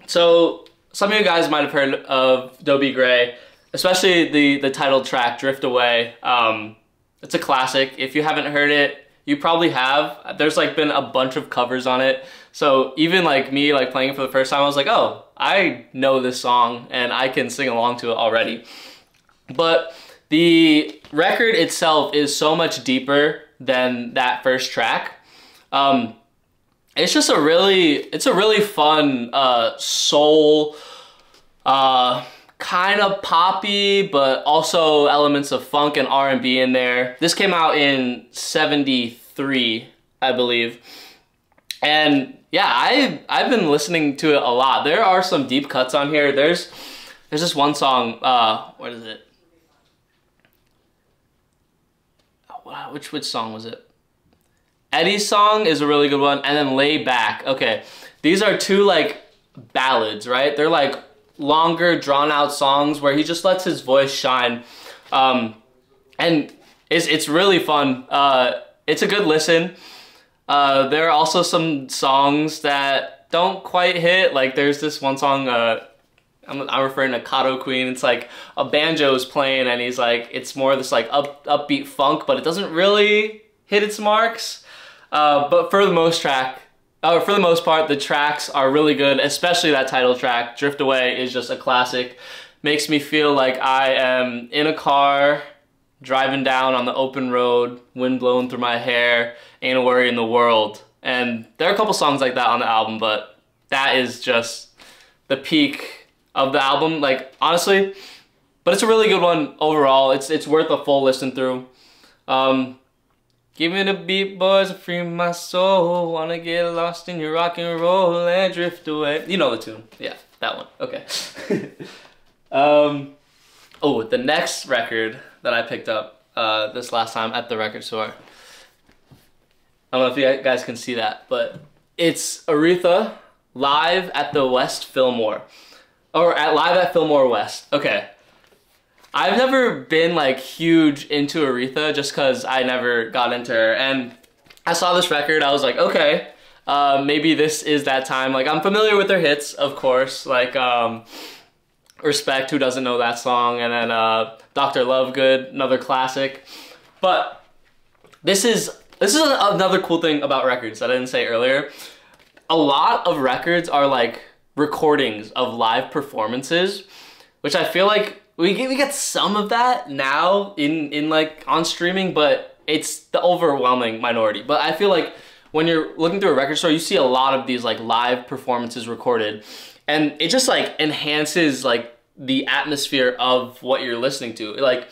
So some of you guys might have heard of Dobie Gray, especially the title track, Drift Away. It's a classic. If you haven't heard it, you probably have. There's like been a bunch of covers on it. So even like me like playing it for the first time, I was like, oh, I know this song and I can sing along to it already. But the record itself is so much deeper than that first track. It's just a really fun soul, kind of poppy, but also elements of funk and R&B in there. This came out in '73, I believe. And yeah, I've been listening to it a lot. There are some deep cuts on here. There's this one song, what is it? Which song was it? Eddie's song is a really good one, and then Lay Back. Okay, these are two like ballads, right? They're like longer, drawn out songs where he just lets his voice shine, and it's really fun. It's a good listen. There are also some songs that don't quite hit. Like there's this one song, I'm referring to Kato Queen. It's like a banjo is playing and he's like, it's more this like upbeat funk, but it doesn't really hit its marks. But for the most part, the tracks are really good, especially that title track. Drift Away is just a classic. Makes me feel like I am in a car, driving down on the open road, wind blowing through my hair, ain't a worry in the world. And there are a couple songs like that on the album, but that is just the peak of the album, like honestly. But it's a really good one overall. It's worth a full listen through. Give me the beat, boys, free my soul. Wanna get lost in your rock and roll and drift away. You know the tune. Yeah, that one. Okay. Oh, the next record that I picked up this last time at the record store. I don't know if you guys can see that, but it's Aretha live at the West Fillmore. Or live at Fillmore West. Okay. I've never been like huge into Aretha just because I never got into her, and I saw this record, I was like, okay, maybe this is that time. Like I'm familiar with her hits, of course, like Respect, who doesn't know that song, and then Dr. Lovegood, another classic. But this is another cool thing about records that I didn't say earlier. A lot of records are like recordings of live performances, which I feel like we get some of that now in like on streaming, but it's the overwhelming minority. But I feel like when you're looking through a record store, you see a lot of these like live performances recorded, and it just like enhances like the atmosphere of what you're listening to. Like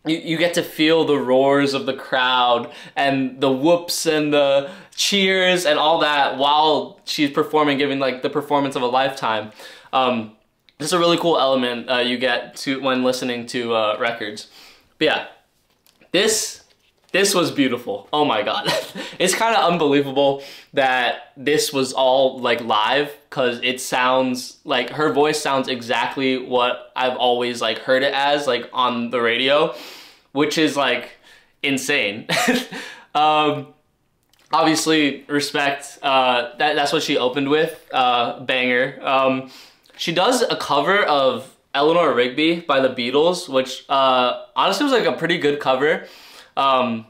you get to feel the roars of the crowd and the whoops and the cheers and all that while she's performing, giving like the performance of a lifetime. This is a really cool element you get to when listening to records. But yeah, this was beautiful. Oh my god. It's kind of unbelievable that this was all like live, because it sounds like her voice sounds exactly what I've always like heard it as, like on the radio, which is like insane. Obviously, Respect, that's what she opened with, banger. She does a cover of Eleanor Rigby by the Beatles, which honestly was like a pretty good cover. And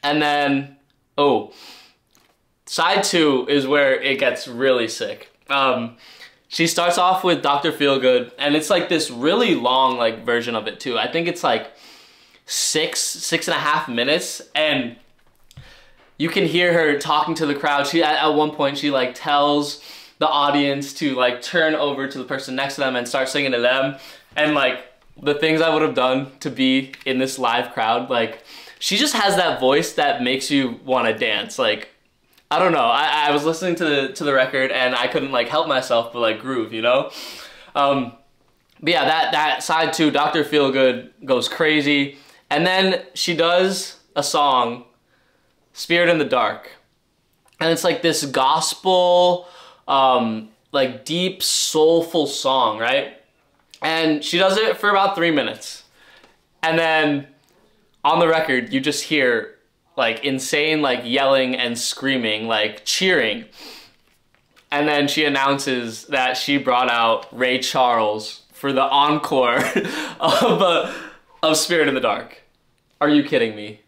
then, oh, side 2 is where it gets really sick. She starts off with Dr. Feelgood, and it's like this really long like version of it too. I think it's like 6.5 minutes, and you can hear her talking to the crowd. She at one point she like tells the audience to like turn over to the person next to them and start singing to them, and like the things I would have done to be in this live crowd. Like she just has that voice that makes you want to dance. Like I don't know, I was listening to the record and I couldn't like help myself but like groove, you know. But yeah, that side 2, Dr. Feelgood, goes crazy, and then she does a song, Spirit in the Dark, and it's like this gospel like deep soulful song, right? And she does it for about 3 minutes, and then on the record you just hear like insane, like yelling and screaming, like cheering. And then she announces that she brought out Ray Charles for the encore of Spirit in the Dark. Are you kidding me?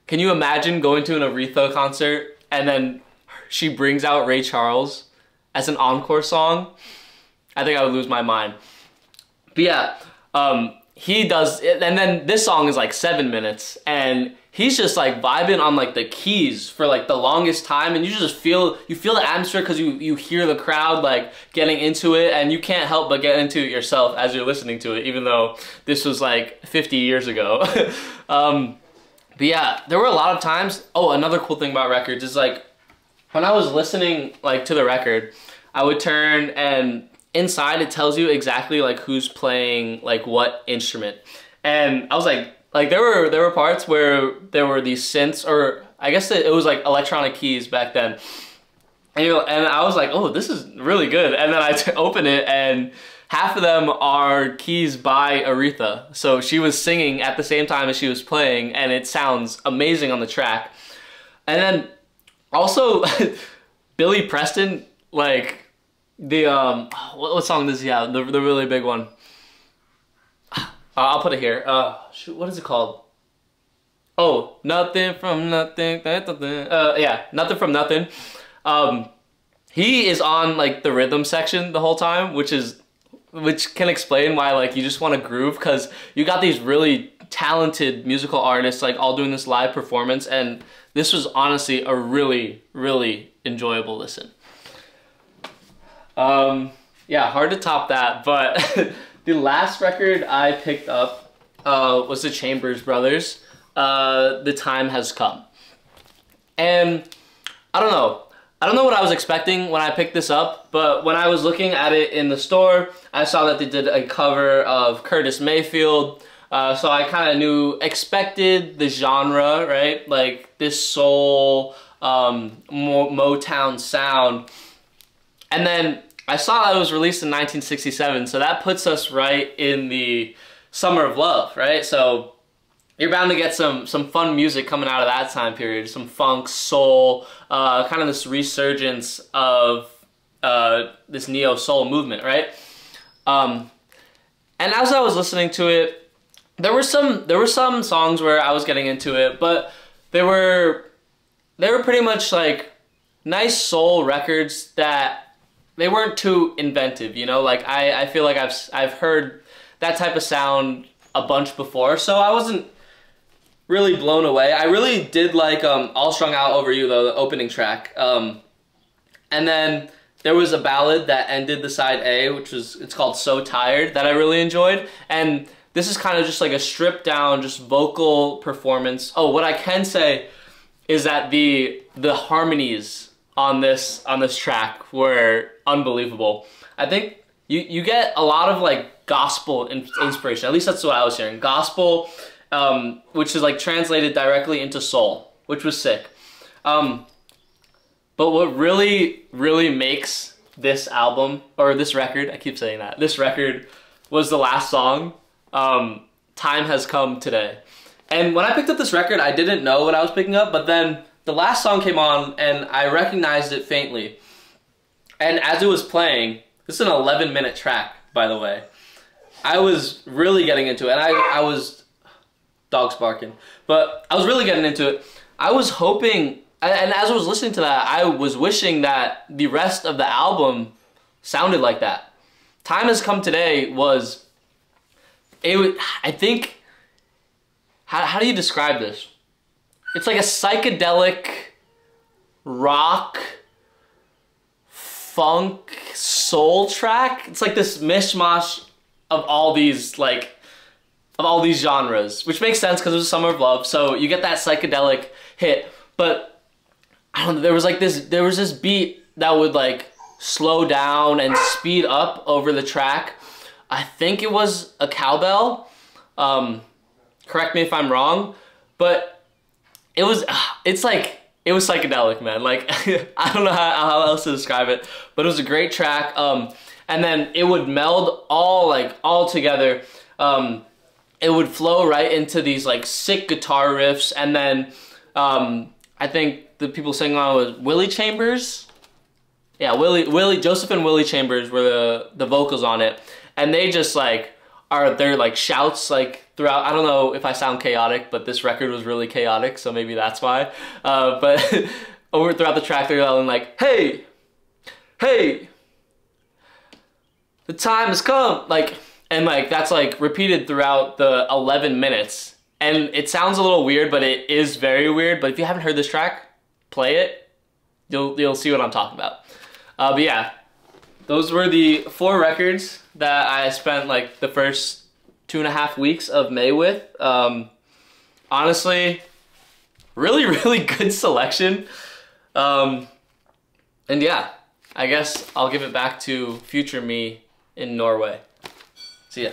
Can you imagine going to an Aretha concert and then she brings out Ray Charles as an encore song? I think I would lose my mind. But yeah, he does, and then this song is like 7 minutes, and he's just like vibing on like the keys for like the longest time, and you feel the atmosphere because you hear the crowd like getting into it, and you can't help but get into it yourself as you're listening to it, even though this was like 50 years ago. But yeah, there were a lot of times. Oh, another cool thing about records is like when I was listening like to the record, I would turn, and inside it tells you exactly like who's playing like what instrument, and I was like there were parts where there were these synths, or I guess it was like electronic keys back then, and, you know, and I was like, oh, this is really good, and then I open it and half of them are keys by Aretha, so she was singing at the same time as she was playing, and it sounds amazing on the track. And then also Billy Preston, like the what song does he have? The really big one. I'll put it here. Shoot, what is it called? Oh, Nothing from Nothing. Yeah, Nothing from Nothing. He is on like the rhythm section the whole time, which can explain why like you just want to groove, because you got these really talented musical artists like all doing this live performance, and this was honestly a really, really enjoyable listen. Yeah, hard to top that, but the last record I picked up was the Chambers Brothers, The Time Has Come. And I don't know what I was expecting when I picked this up, but when I was looking at it in the store, I saw that they did a cover of Curtis Mayfield, so I kind of expected the genre, right? Like this soul, Motown sound. And then I saw that it was released in 1967, so that puts us right in the summer of love, right? So you're bound to get some fun music coming out of that time period, some funk, soul, kind of this resurgence of this neo-soul movement, right? And as I was listening to it, there were some songs where I was getting into it, but they were pretty much like nice soul records that they weren't too inventive, you know? Like I feel like I've heard that type of sound a bunch before, so I wasn't really blown away. I really did like All Strung Out Over You, though, the opening track. And then there was a ballad that ended the side A, it's called So Tired, that I really enjoyed. And this is kind of just like a stripped down, just vocal performance. Oh, what I can say is that the harmonies on this track were unbelievable. I think you get a lot of like gospel inspiration. At least that's what I was hearing. Gospel, which is like translated directly into soul, which was sick. But what really, really makes this album, or this record, I keep saying that, this record was the last song, Time Has Come Today. And when I picked up this record, I didn't know what I was picking up, but then the last song came on and I recognized it faintly. And as it was playing, this is an 11-minute track, by the way, I was really getting into it, and I was, dogs barking, but I was really getting into it. I was hoping, and as I was listening to that, I was wishing that the rest of the album sounded like that. Time Has Come Today was, I think, how do you describe this? It's like a psychedelic rock, funk, soul track. It's like this mishmash of all these genres, which makes sense because it was Summer of Love, so you get that psychedelic hit. But I don't know, there was this beat that would like slow down and speed up over the track. I think it was a cowbell. Correct me if I'm wrong, but it was psychedelic, man. Like I don't know how else to describe it, but it was a great track. And then it would meld all together. It would flow right into these like sick guitar riffs, and then I think the people singing on was Willie Chambers. Yeah, Joseph and Willie Chambers were the vocals on it, and they just like they're like shouts like throughout. I don't know if I sound chaotic, but this record was really chaotic, so maybe that's why. But over throughout the track, they're yelling like, "Hey, hey, the time has come!" Like, and like that's like repeated throughout the 11 minutes, and it sounds a little weird, but it is very weird. But if you haven't heard this track, play it. You'll see what I'm talking about. But yeah, those were the 4 records that I spent like the first 2.5 weeks of May with. Honestly, really good selection. And yeah, I guess I'll give it back to future me in Norway. See ya.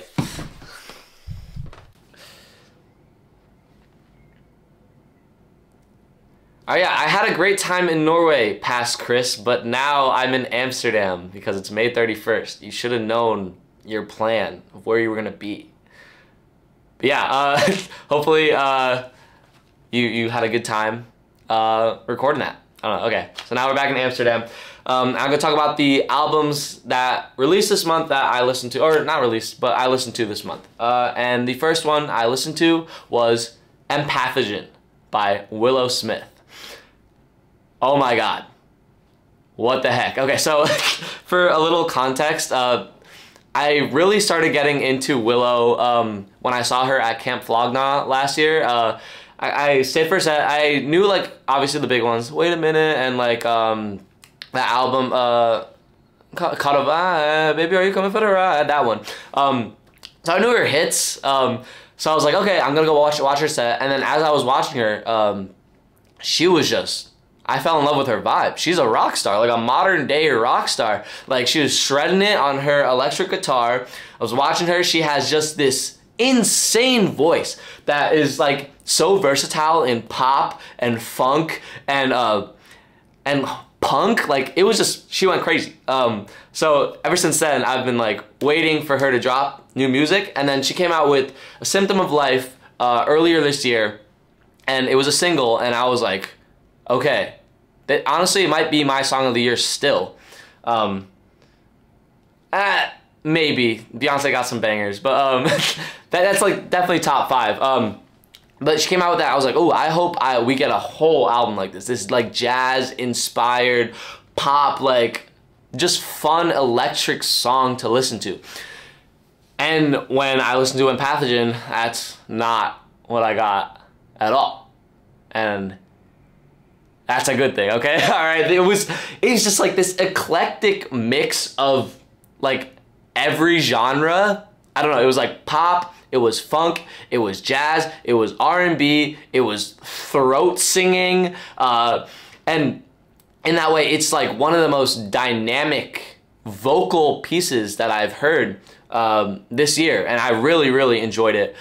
Oh yeah, I had a great time in Norway, past Chris, but now I'm in Amsterdam because it's May 31st. You should have known your plan of where you were gonna be. But yeah, hopefully you had a good time recording that. I don't know, okay. So now we're back in Amsterdam. I'm gonna talk about the albums that released this month that I listened to, or not released, but I listened to this month. And the first one I listened to was Empathogen by Willow Smith. Oh my god. What the heck? Okay, so for a little context, I really started getting into Willow when I saw her at Camp Flogna last year. I stayed for a set. I knew like obviously the big ones. Wait a minute, and like that album Caught of Baby Are You Coming for the Ride? That one. So I knew her hits. So I was like, okay, I'm gonna go watch her set. And then as I was watching her, she was just, I fell in love with her vibe. She's a rock star, like a modern day rock star. Like she was shredding it on her electric guitar. I was watching her. She has just this insane voice that is like so versatile in pop and funk and punk. Like it was just, she went crazy. So ever since then, I've been like waiting for her to drop new music. And then she came out with A Symptom of Life earlier this year. And it was a single, and I was like, okay, that honestly it might be my song of the year still. Maybe Beyonce got some bangers, but that's like definitely top 5. But she came out with that. I was like, oh, I hope we get a whole album like this. This is like jazz inspired pop, like just fun electric song to listen to. And when I listened to Empathogen, that's not what I got at all. And that's a good thing, okay? All right, it's just like this eclectic mix of like every genre. I don't know, it was like pop, it was funk, it was jazz, it was R&B, it was throat singing, and in that way, it's like one of the most dynamic vocal pieces that I've heard this year, and I really enjoyed it.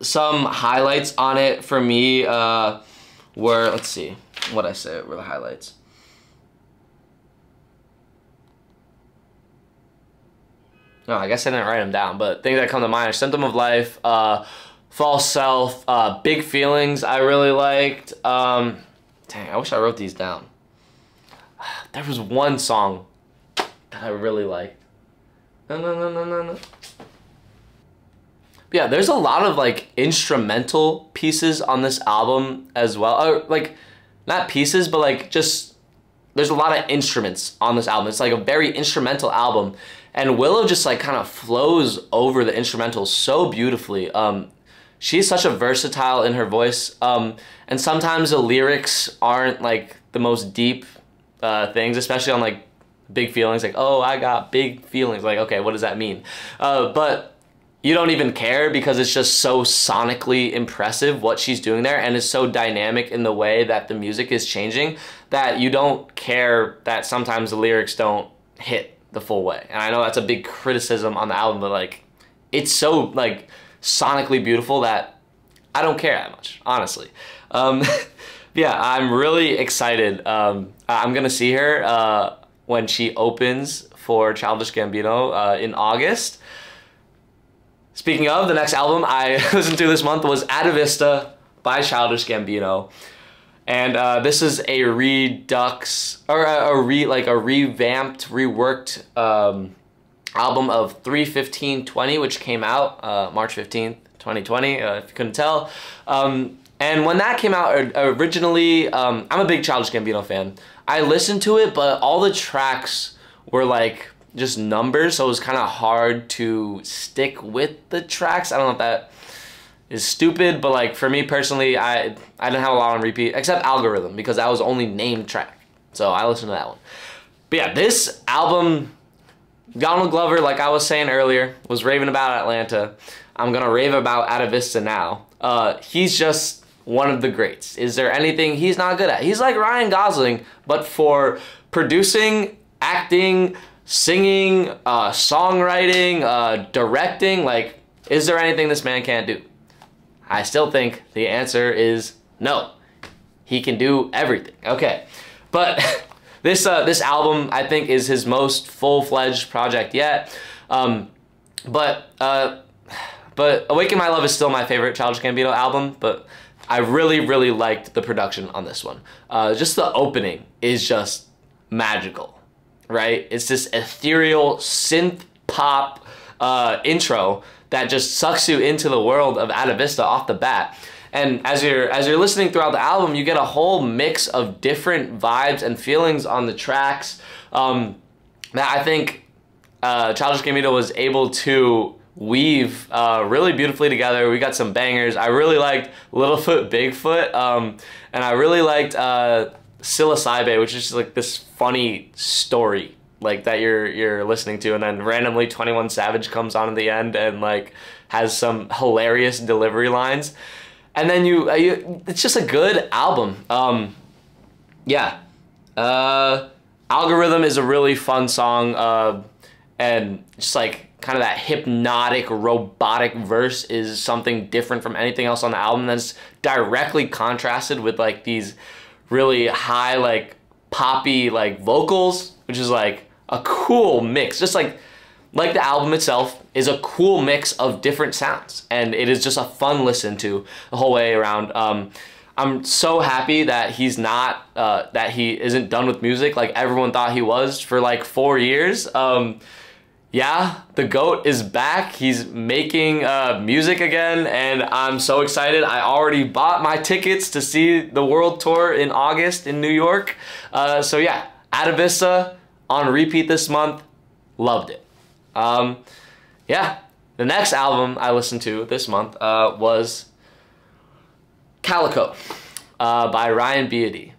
Some highlights on it for me were, let's see, what I say were the highlights. No, I guess I didn't write them down, but things that come to mind are Symptom of Life, False Self, Big Feelings I really liked. Dang, I wish I wrote these down. There was one song that I really liked. No. Yeah, there's a lot of like instrumental pieces on this album as well. Or like, not pieces, but like just, there's a lot of instruments on this album. It's like a very instrumental album. And Willow just like kind of flows over the instrumentals so beautifully. She's such a versatile in her voice. And sometimes the lyrics aren't like the most deep things, especially on like Big Feelings. Like, oh, I got big feelings. Like, okay, what does that mean? But you don't even care because it's just so sonically impressive what she's doing there, and it's so dynamic in the way that the music is changing that you don't care that sometimes the lyrics don't hit the full way. And I know that's a big criticism on the album, but like it's so like sonically beautiful that I don't care that much, honestly. Yeah, I'm really excited. I'm gonna see her when she opens for Childish Gambino in August. Speaking of, the next album I listened to this month was Atavista by Childish Gambino. And this is a redux, or a revamped, reworked album of 3/15/20, which came out March 15th, 2020, if you couldn't tell. And when that came out, originally, I'm a big Childish Gambino fan. I listened to it, but all the tracks were like just numbers, so it was kind of hard to stick with the tracks. I don't know if that is stupid, but like for me personally, I didn't have a lot on repeat, except Algorithm, because that was only named track. So I listened to that one. But yeah, this album, Donald Glover, like I was saying earlier, was raving about Atlanta. I'm gonna rave about Atavista now. He's just one of the greats. Is there anything he's not good at? He's like Ryan Gosling, but for producing, acting, singing, songwriting, directing. Like, is there anything this man can't do? I still think the answer is no. He can do everything. Okay, but this album I think is his most full-fledged project yet. But Awaken My Love is still my favorite Childish Gambino album, but I really liked the production on this one. Just the opening is just magical, right? It's this ethereal synth pop intro that just sucks you into the world of Atavista off the bat. And as you're listening throughout the album, you get a whole mix of different vibes and feelings on the tracks that I think Childish Gambino was able to weave really beautifully together. We got some bangers. I really liked Littlefoot Bigfoot, and I really liked Psilocybin, which is just like this funny story like that you're listening to, and then randomly 21 Savage comes on in the end and like has some hilarious delivery lines, and then it's just a good album. Yeah, Algorithm is a really fun song, and just like kind of that hypnotic, robotic verse is something different from anything else on the album. That's directly contrasted with like these really high, like poppy, like vocals, which is like a cool mix. Just like the album itself is a cool mix of different sounds, and it is just a fun listen to the whole way around. I'm so happy that he's not, that he isn't done with music like everyone thought he was for like 4 years. Yeah, the GOAT is back. He's making music again, and I'm so excited. I already bought my tickets to see the world tour in August in New York. So yeah, Atavista on repeat this month. Loved it. Yeah, the next album I listened to this month was Calico by Ryan Beatty.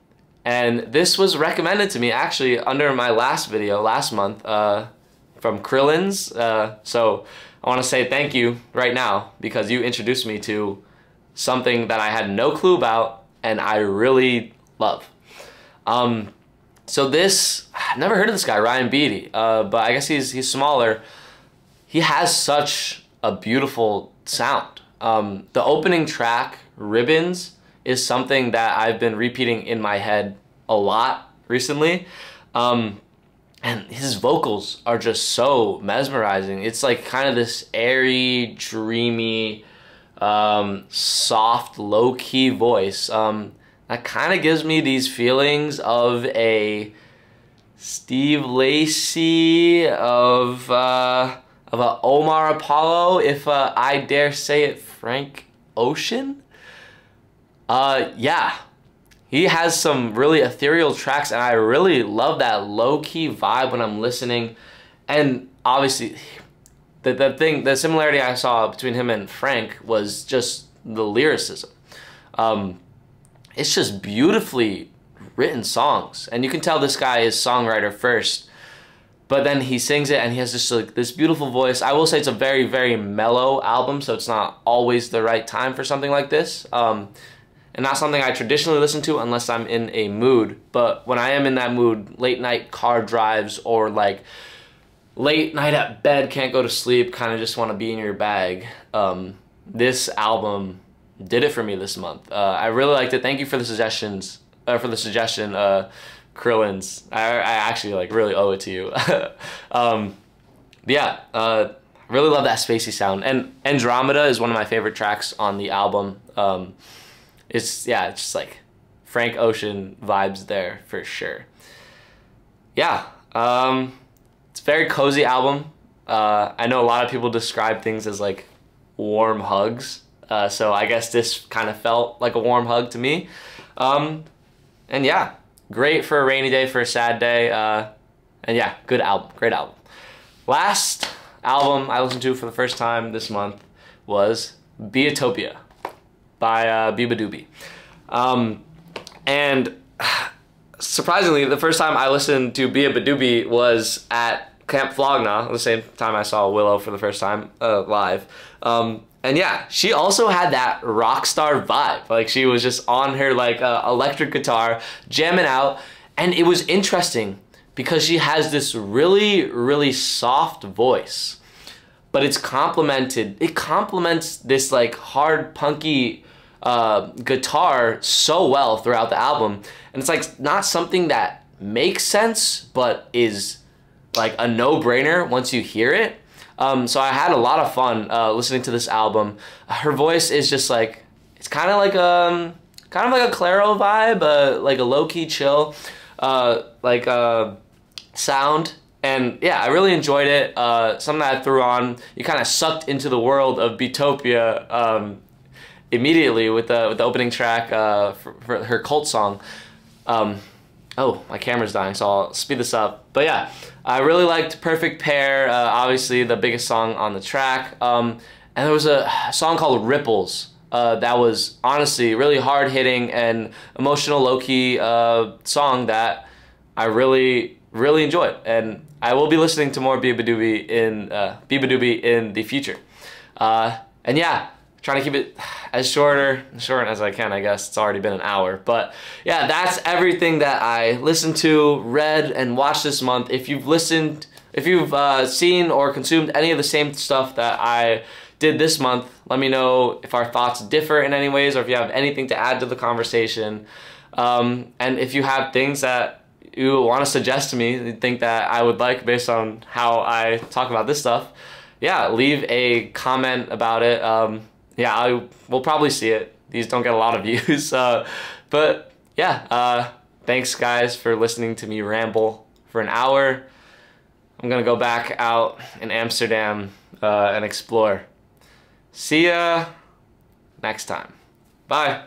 And this was recommended to me actually under my last video last month, from Krillins. So I want to say thank you right now, because you introduced me to something that I had no clue about and I really love. So this, I've never heard of this guy, Ryan Beatty, but I guess he's smaller. He has such a beautiful sound. The opening track, Ribbons, is something that I've been repeating in my head a lot recently. And his vocals are just so mesmerizing. It's like kind of this airy, dreamy, soft, low-key voice that kind of gives me these feelings of a Steve Lacy, of a Omar Apollo, if I dare say it, Frank Ocean. Yeah. He has some really ethereal tracks, and I really love that low-key vibe when I'm listening. And obviously, the similarity I saw between him and Frank was just the lyricism. It's just beautifully written songs, and you can tell this guy is songwriter first, but then he sings it, and he has just like this beautiful voice. I will say it's a very mellow album, so it's not always the right time for something like this. And not something I traditionally listen to unless I'm in a mood. But when I am in that mood, late night car drives or like late night at bed, can't go to sleep, kind of just want to be in your bag, this album did it for me this month. I really liked it. Thank you for the suggestions, Krillins. I actually like really owe it to you. Yeah, really love that spacey sound. And Andromeda is one of my favorite tracks on the album. it's just like Frank Ocean vibes there for sure. Yeah, it's a very cozy album. I know a lot of people describe things as like warm hugs, so I guess this kind of felt like a warm hug to me. And yeah, great for a rainy day, for a sad day, and yeah, good album, great album. Last album I listened to for the first time this month was Beatopia by beabadoobee. And surprisingly, the first time I listened to beabadoobee was at Camp Flogna, the same time I saw Willow for the first time live. And yeah, she also had that rock star vibe. Like, she was just on her like electric guitar, jamming out, and it was interesting because she has this really, really soft voice, but it complements this like hard, punky guitar so well throughout the album. And it's like not something that makes sense, but is like a no-brainer once you hear it. So I had a lot of fun listening to this album. Her voice is just like, it's kind of like a Clairo vibe, like a low-key chill sound. And yeah, I really enjoyed it. Something that I threw on. You kind of sucked into the world of Beatopia immediately with the opening track for her cult song. Oh, my camera's dying, so I'll speed this up. But yeah, I really liked Perfect Pair, obviously the biggest song on the track. And there was a song called Ripples that was honestly really hard-hitting and emotional, low-key song that I really enjoyed. And I will be listening to more beabadoobee in the future. And yeah, trying to keep it as short as I can, I guess. It's already been an hour. But yeah, that's everything that I listened to, read, and watched this month. If you've seen or consumed any of the same stuff that I did this month, let me know if our thoughts differ in any ways, or if you have anything to add to the conversation. And if you have things that you want to suggest to me, you think that I would like based on how I talk about this stuff, yeah, leave a comment about it. Yeah, I will probably see it. These don't get a lot of views. But yeah, thanks guys for listening to me ramble for an hour. I'm gonna go back out in Amsterdam and explore. See ya next time. Bye.